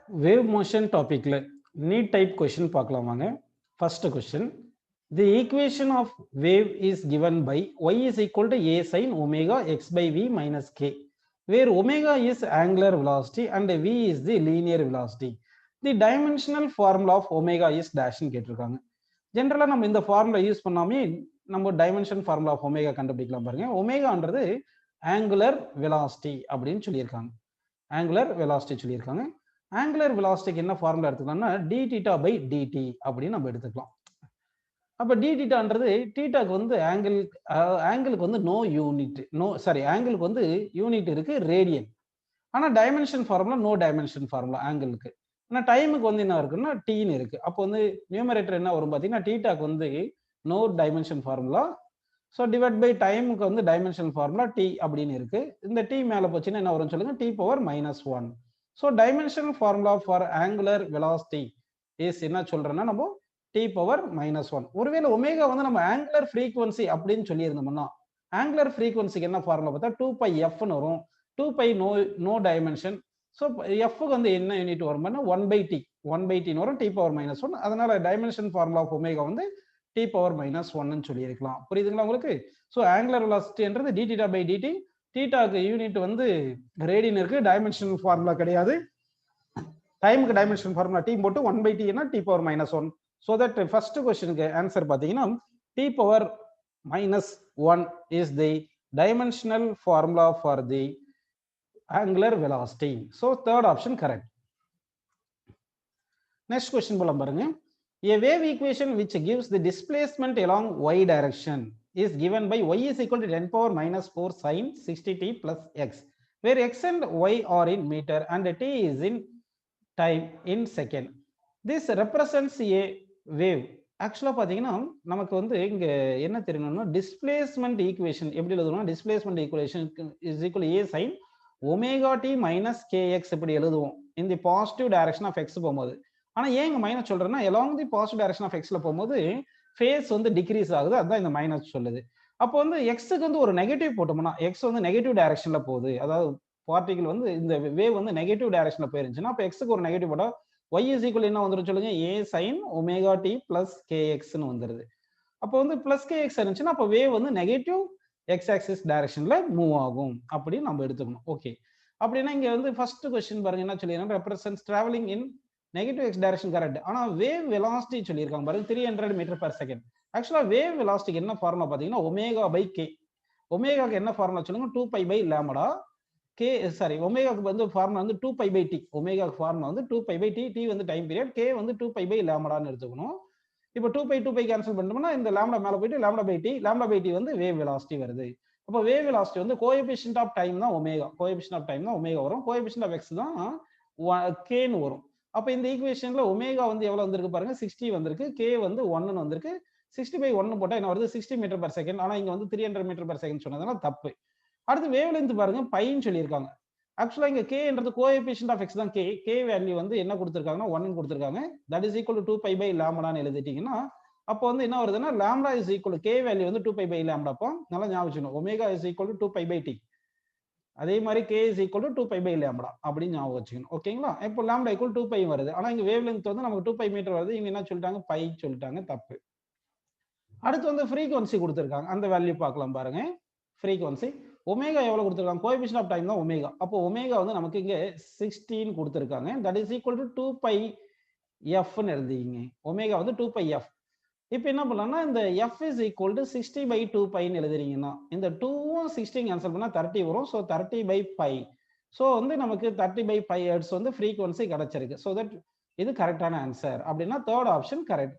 Wave motion topicல NEET type question பார்க்கலாம் வாங்க. First question. The equation of wave is given by y is equal to a sin omega x by v minus k, where omega is angular velocity and v is the linear velocity. The dimensional formula of omega is dash ன்னு கேட்டிருக்காங்க. ஜென்ரலா நம்ம இந்த formula use பண்ணாமே நம்ம dimension formula of omega கண்டுபிடிக்கலாம் பாருங்க. ஒமேகான்றது angular velocity அப்படின்னு சொல்லியிருக்காங்க. ஆங்குலர் வெலாசிட்டி சொல்லியிருக்காங்க. ஆங்குலர் வெலாசிட்டிக்கு என்ன ஃபார்முலா எடுத்துக்கலாம்னா டி தீட்டா பை டிடி அப்படின்னு நம்ம எடுத்துக்கலாம். அப்ப டி தீட்டான்றது தீட்டாக்கு வந்து ஆங்கிளுக்கு வந்து ஆங்கிளுக்கு வந்து யூனிட் இருக்கு ரேடியன். ஆனா dimension formula no dimension formula ஆங்கிளுக்கு. ஆனா டைமுக்கு வந்து என்ன இருக்குன்னா டீன்னு இருக்கு. அப்போ வந்து நியூமரேட்டர் என்ன வரும் பார்த்தீங்கன்னா தீட்டாக்கு வந்து no dimension formula. So divide by டைமுக்கு வந்து டைமென்ஷன் ஃபார்முலா டி அப்படின்னு இருக்கு. இந்த டி மேலே போச்சுன்னா என்ன வரும்னு சொல்லுங்க, T power -1. So dimensional formula for angular velocity is என்ன சொல்றேன்னா நம்ம டி பவர் -1. ஒருவேளை ஒமேகா வந்து நம்ம ஆங்குலர் ஃப்ரீக்வன்சி அப்படின்னு சொல்லியிருந்தோம்னா ஆங்குலர் ஃப்ரீக்வன்சிக்கு என்ன ஃபார்முலா பார்த்தா 2πfன்னு வரும். 2π நோ டைமென்ஷன். ஸோ எஃப்க்கு வந்து என்ன யூனிட் வரும்னா 1/t வரும், டி பவர் -1. அதனால டைமென்ஷன் ஃபார்முலா ஆஃப் ஒமேகா வந்து டி பவர் -1ன்னு சொல்லியிருக்கலாம். புரியுதுங்களா உங்களுக்கு? ஸோ ஆங்குலர் வெலாசிட்டின்றது டி தீட்டா பை டிடி. தீட்டாக்கு யூனிட் வந்து ரேடியன் இருக்கு, டைமென்ஷன் ஃபார்முலா கிடையாது. டைமுக்கு டைமென்ஷன் ஃபார்முலா டி போட்டு 1/t னா T power -1. So that first கொஸ்டினுக்கு ஆன்சர் பார்த்தீங்கன்னா T power -1 is the dimensional formula for the angular velocity. So third option correct. Next question போலாம் பாருங்க. A wave equation which gives the displacement along y direction is given by y is equal to 10⁻⁻4 sin 60t plus x, where x and y are in meter and t is in time in second. This represents a wave. ஆக்சுவலா பாத்தீங்கன்னா நமக்கு வந்து இங்க என்ன தெரியணும்னா displacement equation எப்படி எழுதணும்னா displacement equation is equal a sin omega T minus k x இப்படி எழுதுவோம் இந்த பாசிட்டிவ் டைரக்ஷன் ஆஃப் எக்ஸ் போகும்போது. ஆனா ஏன் மைனஸ் சொல்றேன்னா along the positive direction of எக்ஸ்ல போகும்போது ஃபேஸ் வந்து டிக்ரீஸ் ஆகுது, அதுதான் இந்த மைனஸ் சொல்லுது. அப்போ வந்து எக்ஸுக்கு வந்து ஒரு நெகட்டிவ் போட்டோம்னா எக்ஸ் வந்து நெகட்டிவ் டைரக்ஷன்ல போகுது, அதாவது பார்ட்டிகல் வந்து இந்த வேவ் வந்து நெகட்டிவ் டைரக்ஷன்ல போயிருந்துச்சுன்னா அப்போ எக்ஸுக்கு ஒரு நெகட்டிவ் போட்டா ஒய் இஸ் ஈக்குவல் என்ன வந்துடும் சொல்லுங்க, ஏ சைன் ஒமேகா டி பிளஸ் கேஎக்ஸ்னு வந்துருது. அப்போ வந்து பிளஸ் கேஎக்ஸ் இருந்துச்சுன்னா அப்போ வேவ் வந்து நெகட்டிவ் எக்ஸ் ஆக்சிஸ் டைரக்ஷன்ல மூவ் ஆகும் அப்படின்னு நம்ம எடுத்துக்கணும். ஓகே, அப்படின்னா இங்க வந்து ஃபர்ஸ்ட் क्वेश्चन பாருங்க என்ன சொல்லிருக்காங்க, ரெப்ரசன்ட்ஸ் டிராவலிங் இன் நெகட்டிவ் எக்ஸ் டைரக்ஷன் கரெக்ட். ஆனா வேவ் வெலாசிட்டி சொல்லியிருக்காங்க பாருங்க 300 மீட்டர் பர் செகண்ட். ஆக்சுவலா வேவ் வெலாசிட்டிக்கு என்ன ஃபார்முலா பாத்தீங்கன்னா ஒமேகா பை கே. ஒமேகாக்கு என்ன ஃபார்முலா சொல்லுங்க, 2π பை லாம்டா. கே ஒமேகாக்கு வந்து ஃபார்முலா வந்து 2π பை டி. ஒமேகாக்கு ஃபார்முலா வந்து 2π பை டி. டி வந்து டைம் பீரியட், கே வந்து 2π பை லாம்டான்னு எடுத்துக்கணும். இப்போ 2π கேன்சல் பண்ணோம்னா இந்த லாம்டா மேல போயிட்டு லாம்டா பை டி வந்து வேவ் வெலாசிட்டி வருது. அப்போ வேவ் வெலாசிட்டி வந்து கோஎஃபிஷியன்ட் ஆஃப் டைம் தான் ஒமேகா, கோஎஃபிஷியன்ட் ஆஃப் டைம் தான் ஒமேகா வரும், கோஎஃபிஷியன்ட் ஆஃப் எக்ஸ் தான் கேன்னு வரும். அப்போ இந்த ஈக்குவேஷன்ல ஒமேகா வந்து எவ்வளவு வந்திருக்கு பாருங்க, 60 வந்திருக்கு, கே வந்து 1ன்னு வந்திருக்கு. 60/1 போட்டா என்ன வருது, 60 மீட்டர் பர் செகண்ட். ஆனா இங்க வந்து 300 மீட்டர் பர் செகண்ட் சொன்னதுனால தப்பு. அடுத்து வேவ் லென்த் பாருங்க பைன்னு சொல்லியிருக்காங்க. ஆக்சுவலா இங்க கேன்றது கோஎஃபிஷியன்ட் ஆஃப் எக்ஸ் தான் கே. கே வேல்யூ வந்து என்ன கொடுத்திருக்காங்கன்னா 1ன்னு கொடுத்திருக்காங்க. That is equal to 2π by லாம்டான்னு எழுதிட்டீங்கன்னா அப்போ வந்து என்ன வருதுன்னா lambda is equal K value வந்து 2π பை லாம்டா. அப்போ நல்லா ஞாபகம் வச்சுக்கணும், omega is equal to 2π by T. அதே மாதிரி K is equal to 2π by lambda அப்படின்னு ஞாபகம் வச்சுக்கணும். ஓகேங்களா? இப்போ லாம்டா ஈக்குவல் 2π வருது, ஆனா இங்க வேவ் லென்த் வந்து நமக்கு 2π மீட்டர் வருது, இங்க என்ன சொல்லிட்டாங்க பை சொல்லிட்டாங்க, தப்பு. அடுத்து வந்து ஃப்ரீக்வன்சி கொடுத்திருக்காங்க, அந்த வேல்யூ பார்க்கலாம் பாருங்க. ஃப்ரீக்வன்சி ஒமேகா எவ்வளவு கொடுத்திருக்காங்க, கோஎஃபிஷியன்ட் ஆஃப் டைம் தான் ஒமேகா. அப்போ ஒமேகா வந்து நமக்கு இங்க 16 கொடுத்திருக்காங்க. தட் இஸ் ஈக்குவல் டு 2π எஃப்னு எழுதிங்க. ஒமேகா வந்து 2π எஃப். இப்போ என்ன பண்ணலாம்னா இந்த எஃப் இஸ் ஈக்குவல் டு 60/2πன்னு எழுதுறீங்கன்னா இந்த 2ம் 16 கேன்சல் பண்ணா 30 வரும். ஸோ 30/π. ஸோ வந்து நமக்கு 30/π ஹெர்ட்ஸ் வந்து ஃப்ரீக்வன்சி கிடைச்சிருக்கு. ஸோ தட் இது கரெக்டான ஆன்சர். அப்படின்னா தேர்ட் ஆப்ஷன் கரெக்ட்.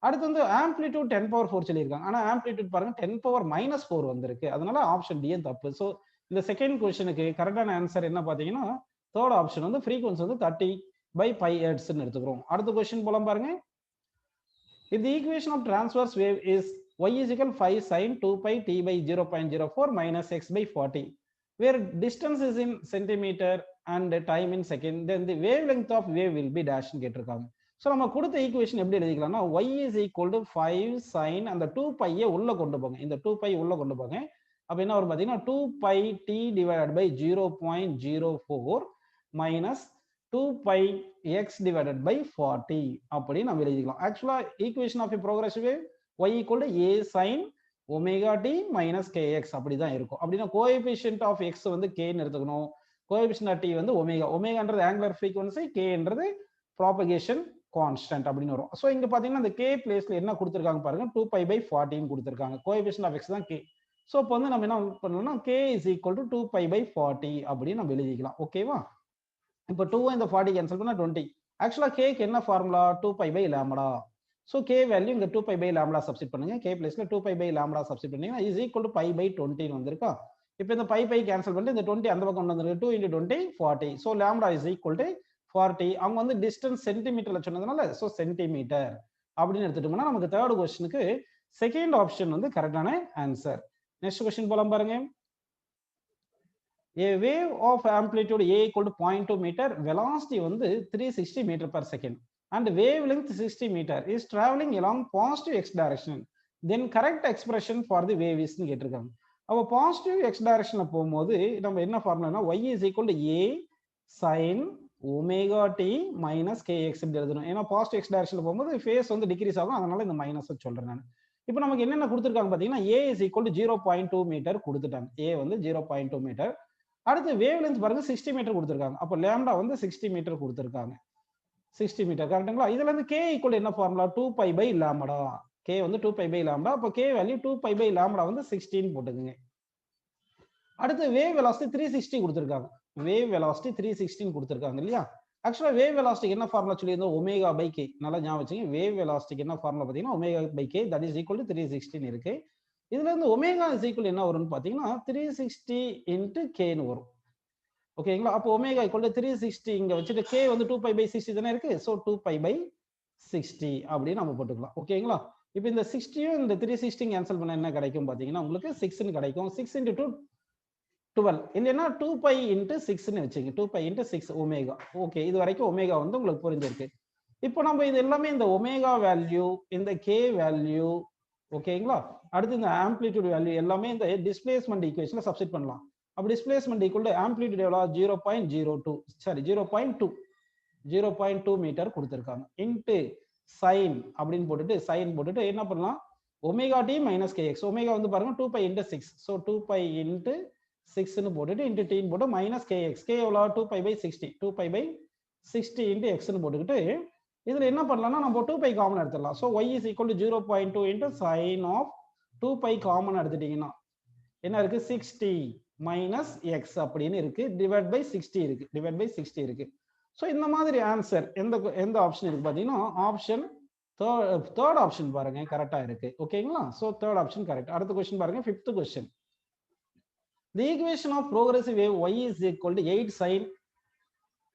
அடுத்து வந்து ஆம்ப்ளிடியூட் 10⁻4 சொல்லியிருக்காங்க. ஆனா ஆம்ப்ளிடியூட் பாருங்க 10⁻⁻4 வந்திருக்கு, அதனால ஆப்ஷன் டி தப்பு. ஸோ இந்த செகண்ட் கொஸ்டினுக்கு கரெக்டான ஆன்சர் என்ன பாத்தீங்கன்னா தேர்ட் ஆப்ஷன் வந்து ஃப்ரீக்வன்சி வந்து 30/π ஹெர்ட்ஸ்ன்னு எடுத்துக்கிறோம். அடுத்த கொஸ்டின் போலாம் பாருங்க. If the equation of transverse wave is y is equal 5 sin 2π t by 0.04 minus x by 40, where distance is in centimeter and time in second, then the wavelength of wave will be dash ன்னு கேட்டிருக்காங்க. So நம்ம கொடுத்த equation எப்படி எழுதிக்கலாம்னா y is equal to 5 sin அந்த 2π உள்ள கொண்டு போங்க, இந்த 2π உள்ள கொண்டு போங்க. அப்ப என்ன வரும் பாத்தீங்கன்னா 2π t divided by 0.04 minus 2 pi x divided by 40 அப்படி நம்ம எழுதிக்கலாம். ஆக்சுவலா equation of a progressive wave y equal to a sin omega t minus kx அப்படிதான் இருக்கும். அப்படின்னா கோஎஃபிஷியன்ட் ஆஃப் x வந்து k ன்னு எடுத்துக்கணும். கோஎஃபிஷியன்ட் ஆஃப் t வந்து ஒமேகா. ஒமேகான்றது ஆங்குலர் ஃப்ரீக்வன்சி, k என்றது ப்ராபகேஷன் கான்ஸ்டன்ட் அப்படின்னு வரும். ஸோ இங்க பாத்தீங்கன்னா இந்த k பிளேஸ்ல என்ன கொடுத்துருக்காங்க பாருங்க, 2 pi by 40 கொடுத்துருக்காங்க. கோஎஃபிஷியன்ட் ஆஃப் x தான் k. ஸோ இப்போ வந்து நம்ம என்ன பண்ணணும்னா k is equal to 2 pi by 40 அப்படின்னு நம்ம எழுதிக்கலாம். ஓகேவா? இப்போ 2 இந்த 40 கேன்சல் பண்ணா 20. ஆக்சுவலா k க்கு என்ன formula? 2 pi by lambda. So k value இங்க 2 pi by lambda சப்ஸ்டிட் பண்ணுங்க. k பிளேஸ்ல 2 pi by lambda சப்ஸ்டிட் பண்ணீங்கன்னா is equal to pi by 20 வந்திருக்கா. இப்போ இந்த pi கேன்சல் பண்ணிட்டு இந்த 20 அந்த பக்கம் கொண்டு வந்துருக்கு. 2 into 20 40. So lambda is equal to 40. அவங்க வந்து டிஸ்டன்ஸ் சென்டிமீட்டர்ல சொன்னதுனால ஸோ சென்டிமீட்டர் அப்படின்னு எடுத்துட்டோம்னா நமக்கு தேர்ட் क्वेश्चनக்கு செகண்ட் ஆப்ஷன் வந்து கரெக்டான ஆன்சர். நெக்ஸ்ட் क्वेश्चन போலாம் பாருங்க. A wave of amplitude a equal to 0.2 meter, velocity வந்து 360 meter per second and wavelength 60 meter is traveling along positive x direction. Then correct expression for the wave is ன்னு கேட்டிருக்காங்க. அப்போ positive x டைரக்ஷன்ல போகும்போது நம்ம என்ன ஃபார்முலானா y is equal to a sin omega t minus kx இப்படி எழுதணும். ஏன்னா பாசிட்டிவ் x டைரக்ஷன்ல போகும்போது ஃபேஸ் வந்து டிக்ரீஸ் ஆகும், அதனால இந்த மைனஸ் சொல்றேன் நான். இப்போ நமக்கு என்னென்ன கொடுத்துருக்காங்க பாத்தீங்கன்னா a is equal to 0.2 metre கொடுத்துட்டாங்க. a வந்து 0.2 மீட்டர். அடுத்து வேவ் லென்த் பாருங்க 60 மீட்டர் கொடுத்துருக்காங்க. அப்போ லேம்டா வந்து 60 மீட்டர் கொடுத்துருக்காங்க. 60 மீட்டர் கரெக்ட்டுங்களா? இதுல இருந்து k ஈக்குவல் என்ன formula? 2 pi by lambda. k வந்து 2 pi by lambda. அப்போ k value 2 pi by lambda வந்து 16 போட்டுக்குங்க. அடுத்து வேவ் வெலாசிட்டி 360 கொடுத்துருக்காங்க. வேவ் வெலாசிட்டி 316 கொடுத்துருக்காங்க இல்லையா? ஆக்சுவலா வேவ் வெலாசிட்டிக்கு என்ன ஃபார்முலா சொல்லியிருந்தோம்? Omega by k. நல்லா ஞாபகம் வச்சுங்க. வேவ் வெலாசிட்டிக்கு என்ன ஃபார்முலா பார்த்தீங்கன்னா omega by k that is equal to 316 இருக்கு. இதுல இருந்து ஒமேகா இஸ் ஈக்குவல் என்ன வரும்னு பாத்தீங்கன்னா 360 into k ன்னு வரும். ஓகேங்களா? அப்போ ஒமேகா ஈக்குவல் டு 360 இங்க வச்சுட்டு k வந்து 2 pi by 60 தானே இருக்கு. சோ 2 pi by 60 அப்படின்னு நம்ம போட்டுக்கலாம். ஓகேங்களா? இப்போ இந்த 60யும் இந்த 360 கேன்சல் பண்ண என்ன கிடைக்கும் பாத்தீங்கன்னா உங்களுக்கு 6 ன்னு கிடைக்கும். 6 into 2 12 இல்லைன்னா 2 pi into 6 ன்னு வச்சுங்க. 2 pi into 6 ஒமேகா. ஓகே, இது வரைக்கும் ஒமேகா வந்து உங்களுக்கு புரிஞ்சிருக்கு. இப்போ நம்ம இது எல்லாமே இந்த ஒமேகா வேல்யூ, இந்த k வேல்யூ, ஓகேங்களா? அடுத்து இந்த ஆம்ப்ளிடியூட் வேல்யூ எல்லாமே இந்த டிஸ்பிளேஸ்மென்ட் ஈக்குவேஷன்ல சப்ஸ்டிட் பண்ணலாம். அப்ப டிஸ்பிளேஸ்மென்ட் ஈக்குவல் டு ஆம்ப்ளிடியூட் எவ்வளவு? 0.02 சாரி 0.2 மீட்டர் கொடுத்திருக்காங்க. இன்டு சைன் அப்படின்னு போட்டுட்டு சைன் போட்டுட்டு என்ன பண்ணலாம்? Omega T minus kx. Omega வந்து பாருங்க 2 pi into 6. So 2 pi into 6 ன்னு போட்டுட்டு இன்டு டீன்னு போட்டு மைனஸ் kx. k எவ்வளவு? 2 pi by 60. 2 pi by 60 into x ன்னு போட்டுக்கிட்டு இதுல என்ன பண்ணலாம்னா நம்ம 2 pi காமன் எடுத்துடலாம். So y is equal to 0.2 into sin of 2 pi common எடுத்துட்டீங்கன்னா என்ன இருக்கு? 60 மைனஸ் x அப்படின்னு இருக்கு. டிவைட் பை 60 இருக்கு. டிவைட் பை 60 இருக்கு. ஸோ இந்த மாதிரி ஆன்சர் எந்த ஆப்ஷன் இருக்கு பாத்தீங்கன்னா ஆப்ஷன் தேர்ட் ஆப்ஷன் பாருங்க கரெக்டா இருக்கு. ஓகேங்களா? So third option correct. அடுத்த கொஸ்டின் பாருங்க. 5th question. The equation of progressive wave y is equal to 8 sin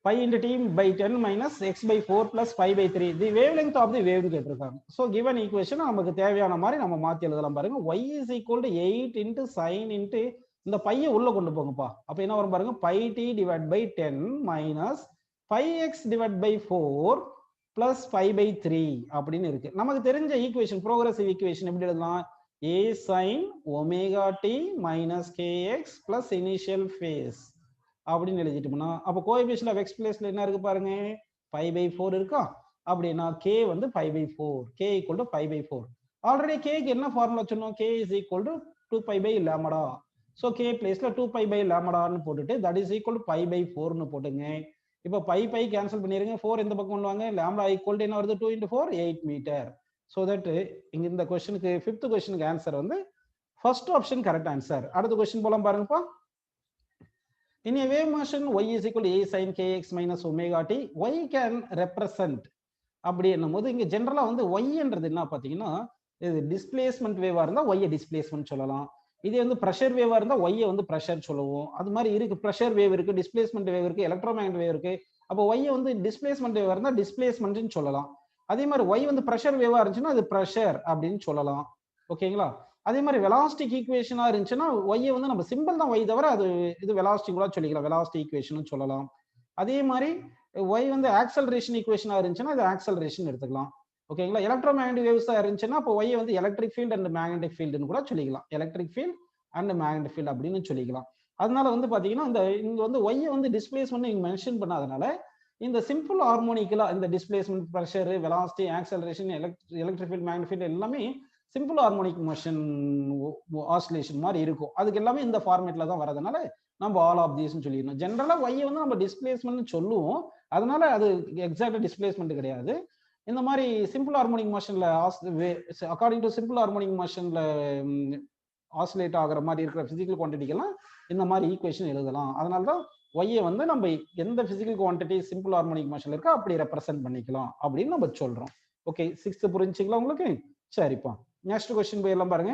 pi into t by 10 minus x by 4 plus pi by 3. The wavelength of the wave கேட்டிருக்காங்க. So given equation நமக்கு தேவையான மாதிரி நம்ம மாத்தி எழுதலாம் பாருங்க. y is equal to 8 into sin into இந்த பையை உள்ள கொண்டு போங்கப்பா. அப்ப என்ன வரும் பாருங்க? pi t divided by 10 minus pi x divided by 4 plus pi by 3 அப்படின்னு இருக்கு. நமக்கு தெரிஞ்ச ஈக்குவேஷன் ப்ரோக்ரசிவ் ஈக்குவேஷன் எப்படி எழுதலாம்? a sin omega t minus kx plus initial phase அப்படின்னு எழுதிட்டோம்னா அப்ப கோஎஃபிஷியன்ட் ஆஃப் x பிளேஸ்ல என்ன இருக்கு பாருங்க? pi by 4 இருக்கா? அப்படின்னா k வந்து pi by 4. k equal to pi by 4. Already k க்கு என்ன ஃபார்முலா சொன்னோம்? k is equal to 2 pi by lambda. so k பிளேஸ்ல 2 pi by lambda ன்னு போட்டுட்டு that is equal to pi by 4 ன்னு போடுங்க. இப்போ pi கேன்சல் பண்ணிருங்க. 4 இந்த பக்கம் கொண்டு வாங்க. lambda equal to என்ன வருது? 2 into 4 8 மீட்டர். so that இங்க இந்த क्वेश्चनக்கு 5th क्वेश्चनக்கு ஆன்சர் வந்து ஃபர்ஸ்ட் ஆப்ஷன் கரெக்ட் ஆன்சர். அடுத்த क्वेश्चन போலாம் பாருங்கப்பா. In a wave motion y is equal to a sin kx minus omega t, y can represent அப்படி என்னும்போது இங்க ஜெனரலா வந்து y என்றது என்ன பாத்தீங்கன்னா இது டிஸ்பிளேஸ்மென்ட் வேவா இருந்தா y டிஸ்பிளேஸ்மென்ட் சொல்லலாம். இதே வந்து பிரஷர் வேவா இருந்தா y வந்து பிரஷர் சொல்லுவோம். அது மாதிரி இருக்கு. பிரஷர் வேவ் இருக்கு, டிஸ்பிளேஸ்மென்ட் வேவ் இருக்கு, எலக்ட்ரோமேக்னெட்டிக் வேவ் இருக்கு. அப்போ y வந்து டிஸ்பிளேஸ்மென்ட் வேவா இருந்தா டிஸ்பிளேஸ்மென்ட்னு சொல்லலாம். அதே மாதிரி y வந்து பிரஷர் வேவா இருந்துச்சுன்னா அது பிரஷர் அப்படின்னு சொல்லலாம். ஓகேங்களா? அதே மாதிரி வெலாசிட்டிக் ஈக்குவேஷனா இருந்துச்சுன்னா y வந்து நம்ம சிம்பிள் தான் y தவிர அது இது வெலாசிட்டி கூட சொல்லிக்கலாம். வெலாசிட்டி ஈக்குவேஷன் சொல்லலாம். அதே மாதிரி y வந்து ஆக்சலரேஷன் ஈக்குவேஷனா இருந்துச்சுன்னா இது ஆக்சலரேஷன் எடுத்துக்கலாம். ஓகேங்களா? எலக்ட்ரோமேக்னெட்டிக் வேவ்ஸா இருந்துச்சுன்னா அப்போ y வந்து எலக்ட்ரிக் ஃபீல்ட் அண்ட் மேக்னெட்டிக் ஃபீல்ட்னு கூட சொல்லிக்கலாம். Electric field and magnetic field அப்படின்னு சொல்லிக்கலாம். அதனால வந்து பாத்தீங்கன்னா இந்த இங்க வந்து y வந்து டிஸ்பிளேஸ்மென்ட் இங்க மென்ஷன் பண்ணாதனால இந்த சிம்பிள் ஹார்மோனிக்கலா இந்த displacement, pressure, velocity, acceleration, electric field, magnetic field எல்லாமே சிம்பிள் ஹார்மோனிக் மோஷன் ஆசிலேஷன் மாதிரி இருக்கும். அதுக்கு எல்லாமே இந்த ஃபார்மேட்ல தான் வரதுனால நம்ம ஆல் ஆஃப் தீஸ்னு சொல்லிடணும். ஜென்ரலா y வந்து நம்ம டிஸ்பிளேஸ்மெண்ட் சொல்லுவோம், அதனால அது எக்ஸாக்டா டிஸ்பிளேஸ்மெண்ட் கிடையாது. இந்த மாதிரி சிம்பிள் ஹார்மோனிக் மோஷன்ல அக்கார்டிங் டு சிம்பிள் ஹார்மோனிக் மோஷன்ல ஆசிலேட் ஆகிற மாதிரி இருக்கிற பிசிக்கல் குவான்டிட்டிக்கெல்லாம் இந்த மாதிரி ஈக்குவேஷன் எழுதலாம். அதனால தான் ஒய்யை வந்து நம்ம எந்த பிசிக்கல் குவான்டிட்டி சிம்பிள் ஹார்மோனிக் மோஷன்ல இருக்கோ அப்படி ரெப்ரசென்ட் பண்ணிக்கலாம் அப்படின்னு நம்ம சொல்றோம். ஓகே, 6th புரிஞ்சுங்களா உங்களுக்கு? சரிப்பா, நெக்ஸ்ட் क्वेश्चन போயிடலாம் பாருங்க.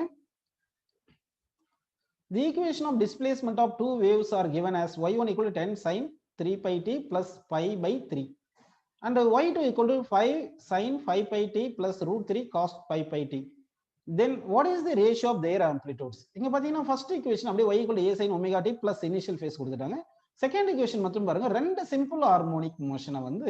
The equation of displacement of two waves are given as y1 equal to 10 sin 3 pi t plus pi by 3 and y2 equal to 5 sin 5 pi t plus root 3 cos pi pi t. Then what is the ratio of their amplitudes? இங்க பாத்தீங்கன்னா first equation அப்படியே y equal to a sin omega t plus initial phase கொடுத்துட்டாங்க. Second equation மட்டும் பாருங்க, ரெண்டு simple harmonic மோஷனை வந்து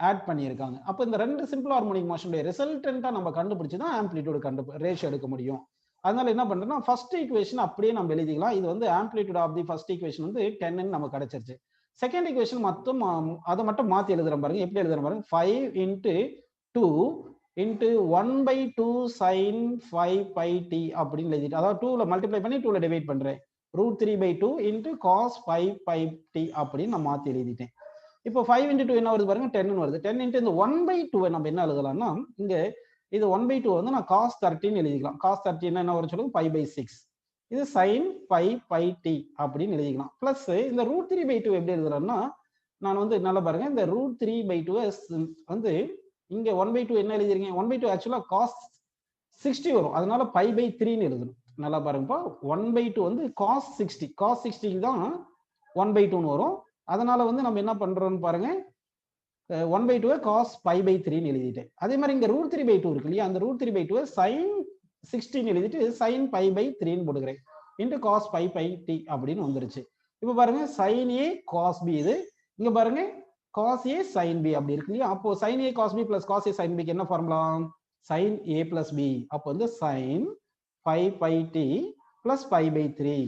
add பண்ணியிருக்காங்க. அப்போ இந்த ரெண்டு சிம்பிள் ஹார்மோனிக் மோஷனுடைய ரிசல்டன்ட்டா நம்ம கண்டுபிடிச்சு தான் ஆம்ப்ளிடியூட் ரேஷியோ எடுக்க முடியும். அதனால என்ன பண்றோம்னா ஃபர்ஸ்ட் ஈக்குவேஷன் அப்படியே நம்ம எழுதிக்கலாம். இது வந்து amplitude of the first equation வந்து 10 நமக்கு கிடைச்சிருச்சு. செகண்ட் ஈக்குவேஷன் மட்டும் அதை மட்டும் மாத்தி எழுதுறோம் பாருங்க. எப்படி எழுதுறோம் பாருங்க, 5 into 2 into 1/2 sin 5 pi t அப்படின்னு எழுதிட்டு, அதாவது 2ல மல்டிப்ளை பண்ணி 2ல டிவைட் பண்றேன். √3/2 into cos 5 pi t அப்படின்னு நான் மாத்தி எழுதிட்டேன். இப்போ 5 into 2 என்ன வருது பாருங்க, 10 வருது. 10 into இந்த 1/2 நம்ம என்ன எழுதலாம்னா, இங்க இது 1/2 வந்து நான் cos 13 எழுதிக்கலாம். cos 13 என்ன வரும் சொல்லுங்க, pi/6. இது sin pi t அப்படின்னு எழுதிக்கலாம். பிளஸ் இந்த √3/2 எப்படி எழுதுறேன்னா, நான் வந்து நல்லா பாருங்க, இந்த √3/2 வந்து இங்க 1/2 என்ன எழுதிருக்கீங்க, 1/2 ஆக்சுவலா cos 60 வரும், அதனால pi/3 எழுதணும். நல்லா பாருங்கப்பா, 1/2 வந்து cos 60 தான் 1/2 வரும். அதனால வந்து நம்ம என்ன பண்றோம்னு பாருங்க, 1/2 cos pi/3 எழுதிட்டேன். அதே மாதிரி இங்க √3/2 இருக்கு இல்லையா, அந்த √3/2 sin 16 எழுதிட்டு sin pi/3 போடுகிறேன் into cos pi t அப்படின்னு வந்துருச்சு. இப்ப பாருங்க, sin a cos b, இது இங்க பாருங்க cos a sin b அப்படி இருக்கு இல்லையா. அப்போ sin a cos b plus cos a sin b க்கு என்ன formula, sin a plus b. அப்போ வந்து sin pi t plus pi/3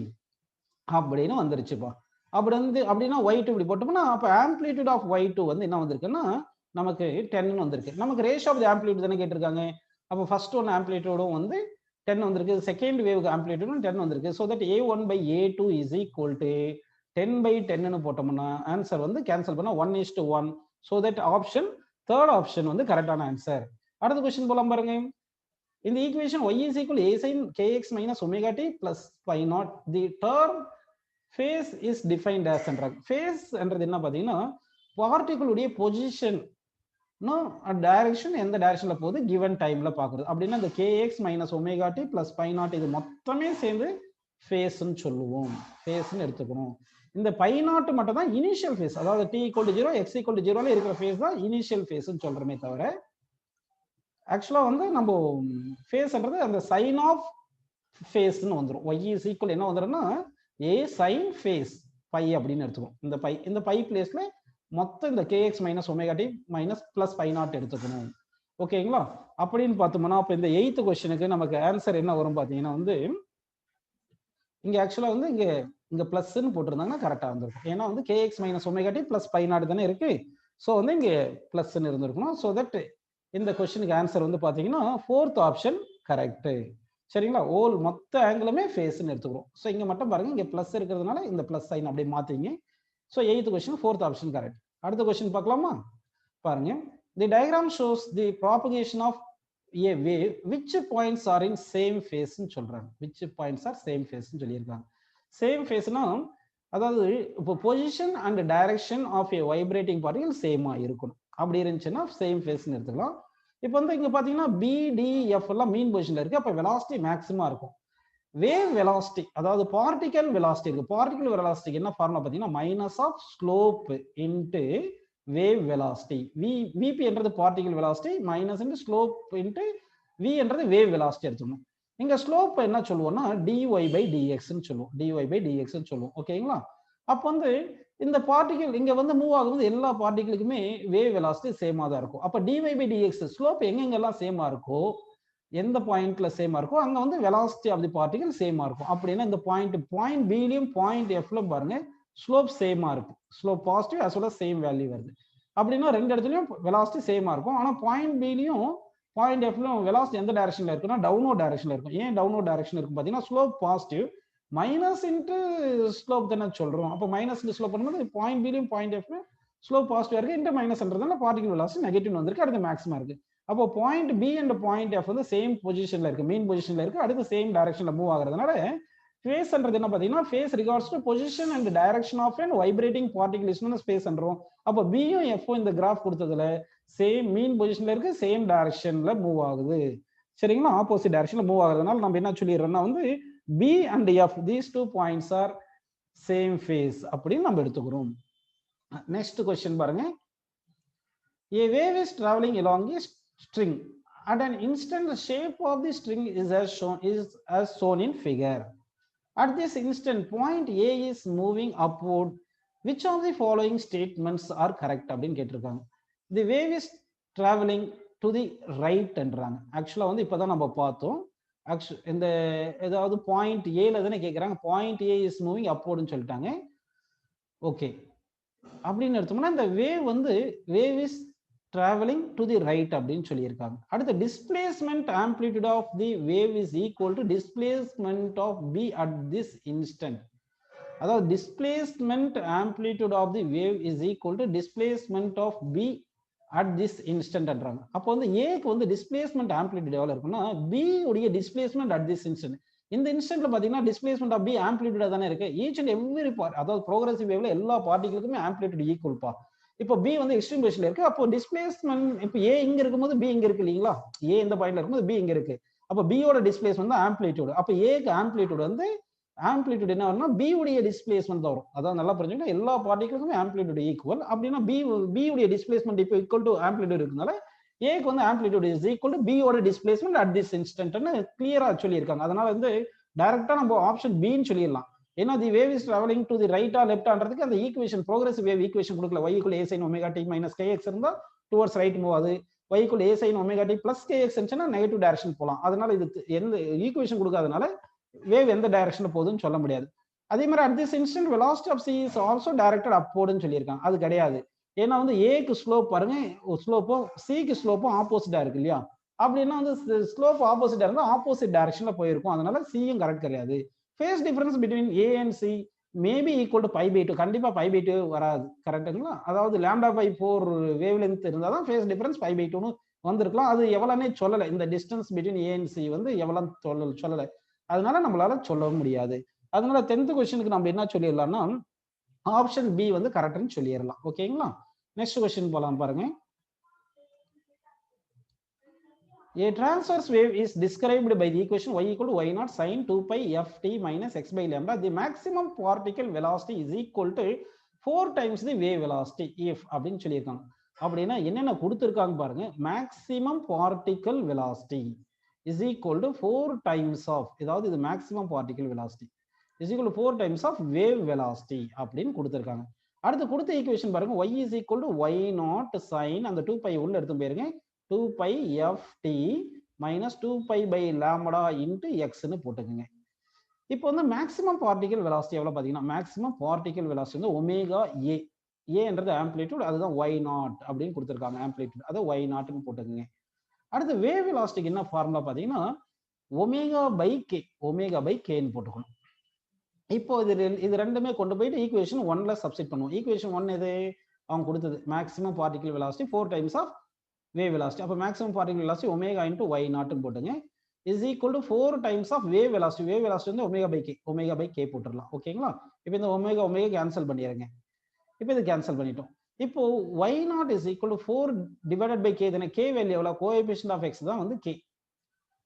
அப்படின்னு வந்துருச்சுப்பா. அப்படி வந்து அப்படின்னா y2 இப்படி போட்டோம்னா, அப்போ ஆம்ப்ளிடியூட் ஆஃப் y2 வந்து என்ன வந்திருக்குன்னா நமக்கு 10 வந்திருக்கு. நமக்கு ரேஷியோ ஆஃப் தி ஆம்ப்ளிடியூட் தானே கேட்டிருக்காங்க. அப்போ ஃபர்ஸ்ட் ஒன் ஆம்ப்ளிடியூடும் வந்து 10 வந்திருக்கு, செகண்ட் வேவுக்கு ஆம்ப்ளிடியூடும் 10 வந்திருக்கு. So that a1/a2 is equal to 10/10ன்னு போட்டோம்னா ஆன்சர் வந்து கேன்சல் பண்ணா 1:1. So that option, third option வந்து கரெக்டான ஆன்சர். அடுத்த கொஸ்டின் போலாம் பாருங்க. In the equation y is equal to a sin kx minus omega t plus pi naught, the term phase is defined as என்றாங்க. phase என்றது என்ன பாத்தீங்கன்னா, பார்ட்டிகிள் உடைய பொசிஷன் டைரக்ஷன் எந்த டைரக்ஷன்ல போகுது given டைம்ல பாக்குறது. அப்படின்னா இந்த kx minus omega t plus pi naught இது மொத்தமே சேர்ந்து phase-ன்னு சொல்லுவோம், phase-ன்னு எடுத்துக்கணும். இந்த pi naught மட்டும் தான் இனிஷியல் phase, அதாவது t equal to 0 x equal to 0ல இருக்கிற phase தான் இனிஷியல் phase-ன்னு சொல்றமே தவிர, ஆக்சுவலா வந்து நம்ம ஃபேஸ்ன்றது அந்த சைன் ஆஃப் ஃபேஸ்ன்னு வந்துடும். y இஸ் ஈக்குவல் என்ன வந்துடும்னா a sin phase பை அப்படின்னு எடுத்துக்கணும். இந்த பை பிளேஸ்ல மொத்தம் இந்த kx minus omega T minus plus phi not எடுத்துக்கணும். ஓகேங்களா? அப்படின்னு பார்த்தோம்னா அப்போ இந்த 8th கொஸ்டினுக்கு நமக்கு ஆன்சர் என்ன வரும் பார்த்தீங்கன்னா வந்து இங்க ஆக்சுவலா வந்து இங்க பிளஸ்ன்னு போட்டிருந்தாங்கன்னா கரெக்டா வந்திருக்கும். ஏன்னா வந்து kx minus omega T plus phi not தானே இருக்கு. ஸோ வந்து இங்க பிளஸ்ன்னு இருந்திருக்கணும். ஸோ தட் இந்த கொஸ்டினுக்கு ஆன்சர் வந்து பாத்தீங்கன்னா 4th ஆப்ஷன் கரெக்ட். சரிங்களா? ஓல் மொத்த ஆங்கிளுமே ஃபேஸ்ன்னு எடுத்துக்கிறோம். ஸோ இங்க மட்டும் பாருங்க, இங்க பிளஸ் இருக்கிறதுனால இந்த பிளஸ் சைன் அப்படியே மாத்திங்க. So 8th question 4th option correct. அடுத்த கொஸ்டின் பார்க்கலாமா? பாருங்க, the diagram shows the propagation of a wave which points are in same phase ன்னு சொல்றாங்க. which points are same phase ன்னு சொல்லியிருக்காங்க. சேம் ஃபேஸ்னா அதாவது இப்போ position and direction of a vibrating particle சேமா இருக்கணும். அப்படி இருந்துச்சுன்னா சேம் ஃபேஸ்ன்னு எடுத்துக்கலாம். இப்போ வந்து இங்க பாத்தீங்கன்னா BDF எல்லாம் மீன் பொசிஷன்ல இருக்கு. அப்ப வெலாசிட்டி மேக்ஸிமா இருக்கும். வேவ் வெலாசிட்டி அதாவது பார்ட்டிகல் வெலாசிட்டி இருக்கு. பார்ட்டிகல் வெலாசிட்டிக்கு என்ன ஃபார்முலா பாத்தீங்கன்னா minus of slope into wave velocity. VP என்றது particle velocity minus into slope into V என்றது வேவ் வெலாசிட்டி எடுத்துக்கணும். இங்க ஸ்லோப் என்ன சொல்லுவோம்னா dy/dx ன்னு சொல்லுவோம். dy/dx ன்னு சொல்லுவோம். ஓகேங்களா? அப்ப வந்து இந்த பார்ட்டிகல் இங்க வந்து மூவ் ஆகும்போது எல்லா பார்ட்டிகளுக்குமே வேவ் வெலாசிட்டி சேமா தான் இருக்கும். அப்ப dy/dx ஸ்லோப் எங்கெங்கெல்லாம் சேமா இருக்கோ, எந்த பாயிண்ட்ல சேமா இருக்கோ அங்க வந்து வெலாசிட்டி ஆஃப் தி பார்ட்டிகல் சேமா இருக்கும். அப்படின்னா இந்த பாயிண்ட் பிலயும் பாயிண்ட் எஃப்ல பாருங்க ஸ்லோப் சேமா இருக்கு. Slope positive as well as same value வருது. அப்படின்னா ரெண்டு இடத்துலயும் வெலாசிட்டி சேமா இருக்கும். ஆனா பாயிண்ட் பிலையும் பாயிண்ட் எஃப்லயும் வெலாசிட்டி எந்த டைரக்ஷன்ல இருக்குன்னா டவுன்வர்ட் டைரக்ஷன்ல இருக்கும். ஏன் டவுன்வர்ட் டைரக்ஷன் இருக்கும் பாத்தீங்கன்னா slope positive, minus into slope தானே சொல்றோம். அப்போ மைனஸ் ஸ்லோப் பண்ணும்போது பாயிண்ட் பிலையும் பாயிண்ட் எஃப்லயும் ஸ்லோப் பாசிட்டிவா இருக்கு, இன்ட்டு மைனஸ்ன்றதுனால பார்ட்டிகல் வெலாசிட்டி நெகட்டிவ் வந்திருக்கு, அடுத்து மேக்ஸிமம் இருக்கு. அப்போ point B and point F வந்து சேம் பொசிஷன்ல இருக்கு, மீன் பொசிஷன்ல இருக்கு, அடுத்து சேம் டைரக்ஷன்ல மூவ் ஆகுறதுனால ஃபேஸ்ன்றது என்ன பாத்தீங்கன்னா phase regards to position and direction of an vibrating particle is known as ஃபேஸ்ன்றோம். அப்போ பியும் எஃப்பும் இந்த கிராஃப் கொடுத்ததுல சேம் மீன் பொசிஷன்ல இருக்கு, சேம் டைரக்ஷன்ல மூவ் ஆகுது. சரிங்களா, ஆப்போசிட் டைரக்ஷன்ல மூவ் ஆகுறதுனால நம்ம என்ன சொல்லிடுறோம்னா வந்து B and F these two points are same phase அப்படின்னு நம்ம எடுத்துக்கிறோம். நெக்ஸ்ட் क्वेश्चन பாருங்க. A wave is traveling along a string. At an instant, the shape of the string is as shown in figure. At this instant, point A is moving upward. Which of the following statements are correct? அப்படின்னு கேட்டிருக்காங்க. The wave is traveling to the right என்றாங்க. ஆக்சுவலா வந்து இப்பதான் நம்ம பார்த்தோம். இந்த ஏதாவது பாயிண்ட் ஏல தானே கேட்குறாங்க, பாயிண்ட் ஏ இஸ் மூவிங் அப்வர்டுன்னு சொல்லிட்டாங்க. ஓகே, அப்படின்னு எடுத்தோம்னா இந்த வேவ் வந்து wave is travelling to the right அப்படின்னு சொல்லியிருக்காங்க. அடுத்து displacement amplitude of the wave is equal to displacement of P at this instant. அதாவது displacement amplitude of the wave is equal to displacement of P at this இன்ஸ்டன்ட்ன்றாங்க. அப்போ வந்து ஏக்கு வந்து displacement amplitude எவ்வளவு இருக்குன்னா பி உடைய டிஸ்பிளேஸ்மெண்ட் அட் திஸ் இன்ஸ்டன்ட். இந்த இன்ஸ்டன்ட்ல பாத்தீங்கன்னா டிஸ்பிளேஸ்மெண்ட் ஆஃப் பி ஆம்ப்ளிடியூடா தானே இருக்கு. ஈச் அண்ட் எவ்ரி பார்ட், அதாவது ப்ரோக்ரசிவ் வேவ்ல எல்லா பார்ட்டிகளுக்குமே ஆம்ப்ளிடியூட் ஈக்குவல்ப்பா. இப்போ பி வந்து எக்ஸ்ட்ரீம் பொசிஷன்ல இருக்கு, அப்போ டிஸ்பிளேஸ்மெண்ட் இப்போ ஏ இங்க இருக்கும்போது பி இங்க இருக்கு இல்லீங்களா, ஏ இந்த பாயிண்ட்ல இருக்கும்போது பி இங்க இருக்கு. அப்போ பியோட டிஸ்பிளேஸ்மெண்ட் தான் ஆம்ப்ளிடியூட். அப்போ ஏக்கு ஆம்ப்ளிடியூட் வந்து ஆம்ப்ளிடியூட் என்ன வரும்னா பி உடைய டிஸ்பிளேஸ்மெண்ட் தான் வரும். அதாவது நல்லா புரிஞ்சுக்கிட்டா எல்லா பார்ட்டிகளுக்குமே ஆம்ப்ளிடியூட் ஈக்குவல். அப்படின்னா பி உடைய டிஸ்பிளேஸ்மெண்ட் இப்போ ஈக்குவல் டு ஆம்ப்ளிடியூட் இருக்கனால ஏக்கு வந்து ஆம்ப்ளிடியூட் இஸ் ஈக்குவல் டு பியோட டிஸ்பிளேஸ்மெண்ட் அட் திஸ் இன்ஸ்டன்ட்னு கிளியரா சொல்லியிருக்காங்க. அதனால வந்து டைரக்டா நம்ம ஆப்ஷன் பின்னு சொல்லிடலாம். ஏன்னா தி வேவ் இஸ் டிராவலிங் டு தி ரைட்டா லெஃப்டான்றதுக்கு அந்த ஈக்குவேஷன் ப்ரோக்ரசிவ் வேவ் ஈக்குவேஷன் கொடுக்கல. y = a sin omega t minus kx இருந்தா டுவர்ட்ஸ் ரைட் மூவ் ஆகுது, y = a sin omega t plus kx இருந்துச்சுன்னா நெகட்டிவ் டைரக்ஷன் போலாம். அதனால இது எந்த ஈக்குவேஷன் கொடுக்காதனால வேவ் எந்த டைரக்ஷன்ல போகுதுன்னு சொல்ல முடியாது. அதே மாதிரி at this instant velocity of c is also directed அப்வர்ட்னு சொல்லியிருக்காங்க. அது கிடையாது. ஏன்னா வந்து ஏக்கு ஸ்லோப் பாருங்க, ஸ்லோப்பும் சிக்கு ஸ்லோப்பும் ஆப்போசிட்டா இருக்கு இல்லையா. அப்படின்னா வந்து ஸ்லோப் ஆப்போசிட்டா இருந்தா ஆப்போசிட் டைரக்ஷன்ல போயிருக்கும். அதனால சியும் கரெக்ட் கிடையாது. Phase difference between A and C maybe equal to π/2. கண்டிப்பா π/2 வராது, கரெக்டுங்களா. அதாவது λ/4 வேவ் லென்த் இருந்தால் தான் ஃபேஸ் டிஃபரன்ஸ் π/2ன்னு வந்திருக்கலாம். அது எவ்வளவுனே சொல்லலை. இந்த distance between A and C வந்து எவ்வளவு சொல்லலை, அதனால நம்மளால சொல்ல முடியாது. அதனால 10th கொஸ்டினுக்கு நம்ம என்ன சொல்லிடலாம்னா ஆப்ஷன் பி வந்து கரெக்ட்னு சொல்லிடலாம். ஓகேங்களா. நெக்ஸ்ட் கொஸ்டின் போலாம் பாருங்க. A transverse wave is described by the equation y = y0 sin 2π ft minus x by lambda. The maximum particle velocity is equal to 4 times the wave velocity if அப்படின்னு சொல்லியிருக்காங்க. அப்படின்னா என்னென்ன கொடுத்துருக்காங்க பாருங்க. Maximum particle velocity is equal to 4 times of, அதாவது இது maximum particle velocity is equal to 4 times of wave velocity அப்படின்னு கொடுத்துருக்காங்க. அடுத்து கொடுத்த ஈக்குவேஷன் பாருங்க, y is equal to y0 sin அந்த 2π உள்ள எடுத்து போயிருங்க 2π ft minus 2π by lambda into x ன்னு போட்டுக்கோங்க. இப்போ வந்து மேக்ஸிமம் பார்ட்டிகல் வெலாசிட்டி எவ்வளவு பாத்தீங்கன்னா மேக்ஸிமம் பார்ட்டிகல் வெலாசிட்டி வந்து ஒமேகா ஏ, ஏன்றது ஆம்ப்ளிடியூட், அதுதான் y0 அப்படின்னு கொடுத்துருக்காங்க. ஆம்ப்ளிடியூட் அதை y0ன்னு போட்டுக்கோங்க. அடுத்து வேவ் வெலாசிட்டிக்கு என்ன ஃபார்முலா பாத்தீங்கன்னா omega by K, omega by கேன்னு போட்டுக்கணும். இப்போ இது ரெண்டுமே கொண்டு போயிட்டு ஈக்குவேஷன் 1ல சப்ஸ்டிட் பண்ணுவோம். ஈக்குவேஷன் 1 எது அவங்க கொடுத்தது maximum particle velocity 4 times of wave velocity. அப்போ maximum particle velocity omega into y0 போட்டுங்க is equal to 4 times of wave velocity. wave velocity வந்து omega by k போட்டுடலாம். ஓகேங்களா. இப்போ இந்த omega கேன்சல் பண்ணிடுங்க. இப்போ இது கேன்சல் பண்ணிட்டோம். இப்போ y0 is equal to 4 divided by k. தானே k வேல்யூ எவ்வளவு, கோஎஃபிஷியன்ட் ஆஃப் x தான் வந்து k.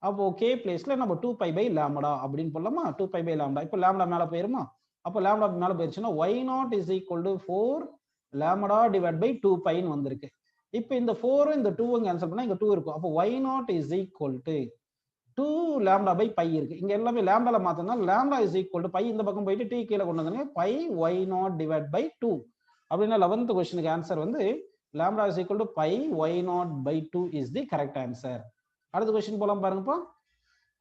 அப்போ k பிளேஸ்ல நம்ம 2π by lambda அப்படின்னு போடலாமா. 2π by lambda. இப்போ lambda மேல போயிருமா. அப்போ lambda மேல போயிருச்சுன்னா y0 is equal to 4 lambda divided by 2π ன்னு வந்திருக்கு. இப்போ இந்த 4 இந்த 2 கேன்சல் பண்ணா இங்க 2 இருக்கும். அப்போ y0 is equal to 2 lambda by pi இருக்கு. இங்க எல்லாமே lambdaல மாத்தனா lambda is equal to pi இந்த பக்கம் போயிட்டு t கீழ கொண்டு வந்தீங்க pi y0 divided by 2. அப்படினா 11th क्वेश्चनக்கு ஆன்சர் வந்து lambda is equal to pi y0 by 2 is the correct answer. அடுத்த क्वेश्चन போலாம் பாருங்கப்பா.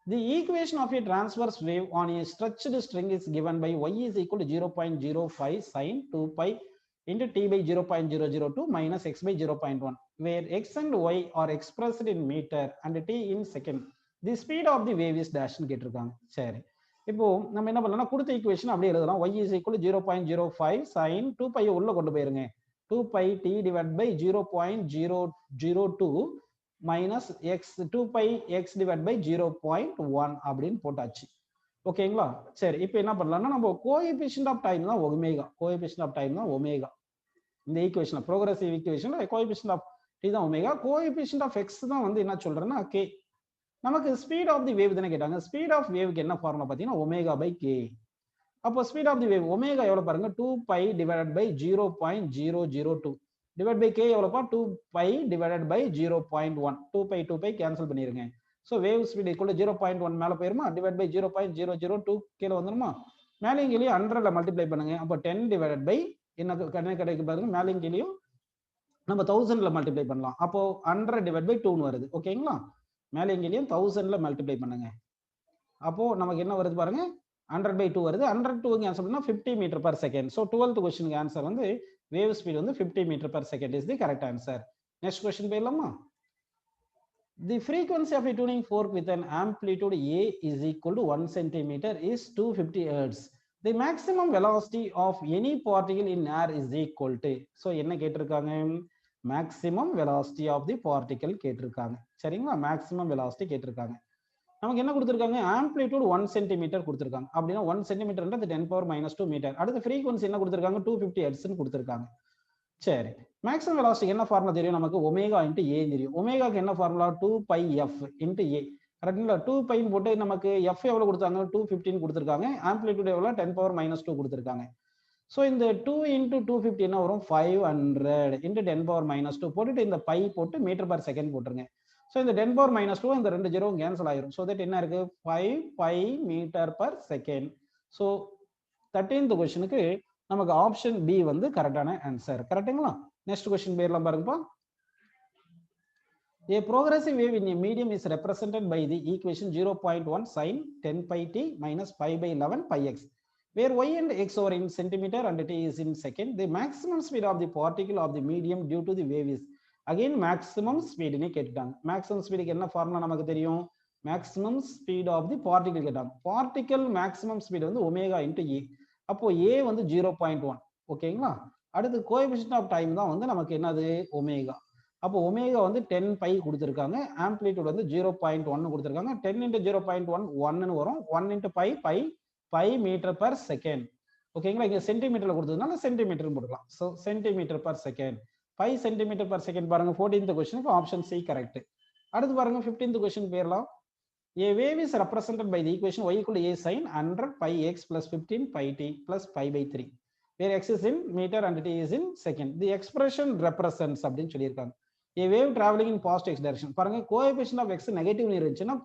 The equation of a transverse wave on a stretched string is given by y is equal to 0.05 sin 2pi into t by 0.002 minus x by 0.1, where x and y are expressed in meter and t in second. The speed of the wave is dash னு கேட்டிருக்காங்க. சரி, இப்போ நம்ம என்ன பண்ணலாம்னா கொடுத்த equation அப்படியே எழுதலாம். y is equal to 0.05 sin 2 pi உள்ள கொண்டு போயிருங்க. 2 pi t divided by 0.002 minus x 2 pi x divided by 0.1 அப்படின்னு போட்டாச்சு. ஓகேங்களா? சரி, இப்போ என்ன பண்ணலாம்னா நம்ம கோஎஃபிஷியன்ட் ஆஃப் டைம் தான் ஒமேகா. கோஎஃபிஷியன்ட் ஆஃப் டைம் தான் ஒமேகா. இந்த ஈக்குவேஷன்ல ப்ரோக்ரசிவ் ஈக்குவேஷன்ல கோஎஃபிஷியன்ட் ஆஃப் டி தான் ஒமேகா. கோஎஃபிஷியன்ட் ஆஃப் எக்ஸ் தான் வந்து என்ன சொல்றேன்னா கே. நமக்கு ஸ்பீட் ஆஃப் தி வேவ் தானே கேட்டாங்க. ஸ்பீட் ஆஃப் வேவ்க்கு என்ன ஃபார்முலா பார்த்தீங்கன்னா ஒமேகா பை கே. அப்போ speed of the wave omega எவ்வளவு பாருங்க 2 pi divided by 0.002 divide by K எவ்வளவுப்பா 2 pi divided by 0.1. 2 pi cancel பண்ணிருங்க. So wave speed equal to 0.1 மேலே போயிருமா, டிவைட் பை 0.002 கீழே வந்துருமா, மேலேயும் கீழே 100ல மல்டிப்ளை பண்ணுங்க. அப்போ 10 டிவைடட் பை என்ன கிடைக்கு பாருங்க, மேலேயும் கீழேயும் நம்ம 1000ல மல்டிப்ளை பண்ணலாம். அப்போ 100 டிவைட் பை 2 வருது. ஓகேங்களா? மேலேயும் கீழேயும் 1000ல மல்டிப்ளை பண்ணுங்க. அப்போ நமக்கு என்ன வருது பாருங்க 100 by 2 வருது. 102 ஆன்சர் பண்ணா 50 metre per second. So 12th கொஸ்டினுக்கு ஆன்சர் வந்து வேவ் ஸ்பீட் வந்து 50 metre per second is the correct answer. Next question போயிடலாமா? The frequency of a tuning fork with an amplitude A is equal to 1 centimeter is 250 hertz. The maximum velocity of any particle in air is equal to. So என்ன கேட்டிருக்காங்க, maximum velocity of the particle கேட்டிருக்காங்க. சரிங்களா? maximum velocity கேட்டிருக்காங்க. நமக்கு என்ன கொடுத்திருக்காங்க, amplitude 1 centimetre கொடுத்திருக்காங்க. அப்படின்னா 1 சென்டிமீட்டர்ன்றது 10⁻⁻² மீட்டர். அடுத்து ஃப்ரீக்வன்சி என்ன கொடுத்திருக்காங்க 250 ஹெர்ட்ஸ்னு கொடுத்திருக்காங்க. சரி, மேக்ஸிமம் வெலாசிட்டி என்ன ஃபார்முலா தெரியும் நமக்கு, ஒமேகா இன்டு ஏ தெரியும். ஒமேகாக்கு என்ன ஃபார்முலா 2 பை எஃப் இன்டு ஏ. கரெக்டுங்களா? 2 பைன்னு போட்டு நமக்கு எஃப் எவ்வளவு கொடுத்தாங்க 215 கொடுத்திருக்காங்க. ஆம்ப்ளிடியூட் எவ்வளவு 10⁻⁻² கொடுத்திருக்காங்க. ஸோ இந்த 2 இன்டு 250 என்ன வரும் 500 இன்டு 10⁻⁻² போட்டுட்டு இந்த பை போட்டு மீட்டர் பர் செகண்ட் போட்டுருங்க. ஸோ இந்த 10⁻⁻² இந்த 2 ஜீரோ கேன்சல் ஆயிரும். ஸோ தட் என்ன இருக்கு 5 pi metre per second. So 13th கொஸ்டினுக்கு நமக்கு ஆப்ஷன் பி வந்து கரெக்டான ஆன்சர். கரெக்டுங்களா? நெக்ஸ்ட் கொஸ்டின் போயிடலாம் பாருங்கப்பா. A progressive wave in a medium is represented by the equation 0.1 sin 10 pi t minus pi by 11 pi x, where y and x are in centimeter and t is in second. The maximum speed of the particle of the medium due to the wave is. Again maximum speed னு கேட்டாங்க. maximum speed என்ன formula நமக்கு தெரியும், maximum speed of the particle கேட்டாங்க. particle maximum speed வந்து omega into ஏ. அப்போ a வந்து 0.1. ஓகேங்களா? அடுத்து கோஎஃபிஷியன்ட் ஆஃப் டைம் தான் வந்து நமக்கு என்னது ஒமேகா. அப்போ ஒமேகா வந்து 10 பை கொடுத்துருக்காங்க. ஆம்ப்ளிடியூட் வந்து 0.1 கொடுத்துருக்காங்க. 10 இன்டு 0.1 1ன்னு வரும். 1 into pi pi pi metre per second. ஓகேங்களா? இங்க சென்டிமீட்டர்ல கொடுத்ததுனால சென்டிமீட்டர் போட்டுக்கலாம். So centimetre per second 5 centimetre per second பாருங்க. 14th கொஸ்டினுக்கு ஆப்ஷன் சி கரெக்ட். அடுத்து பாருங்க 15th கொஸ்டின் போயிடலாம். A wave is represented by the equation y equal to a sin 100 pi x plus 15 pi t plus pi by 3, where x is in meter and t is in second. The expression represents அப்படின்னு சொல்லியிருக்காங்க. A wave traveling in positive x direction. பாருங்க coefficient of x negative இருந்துச்சுன்னா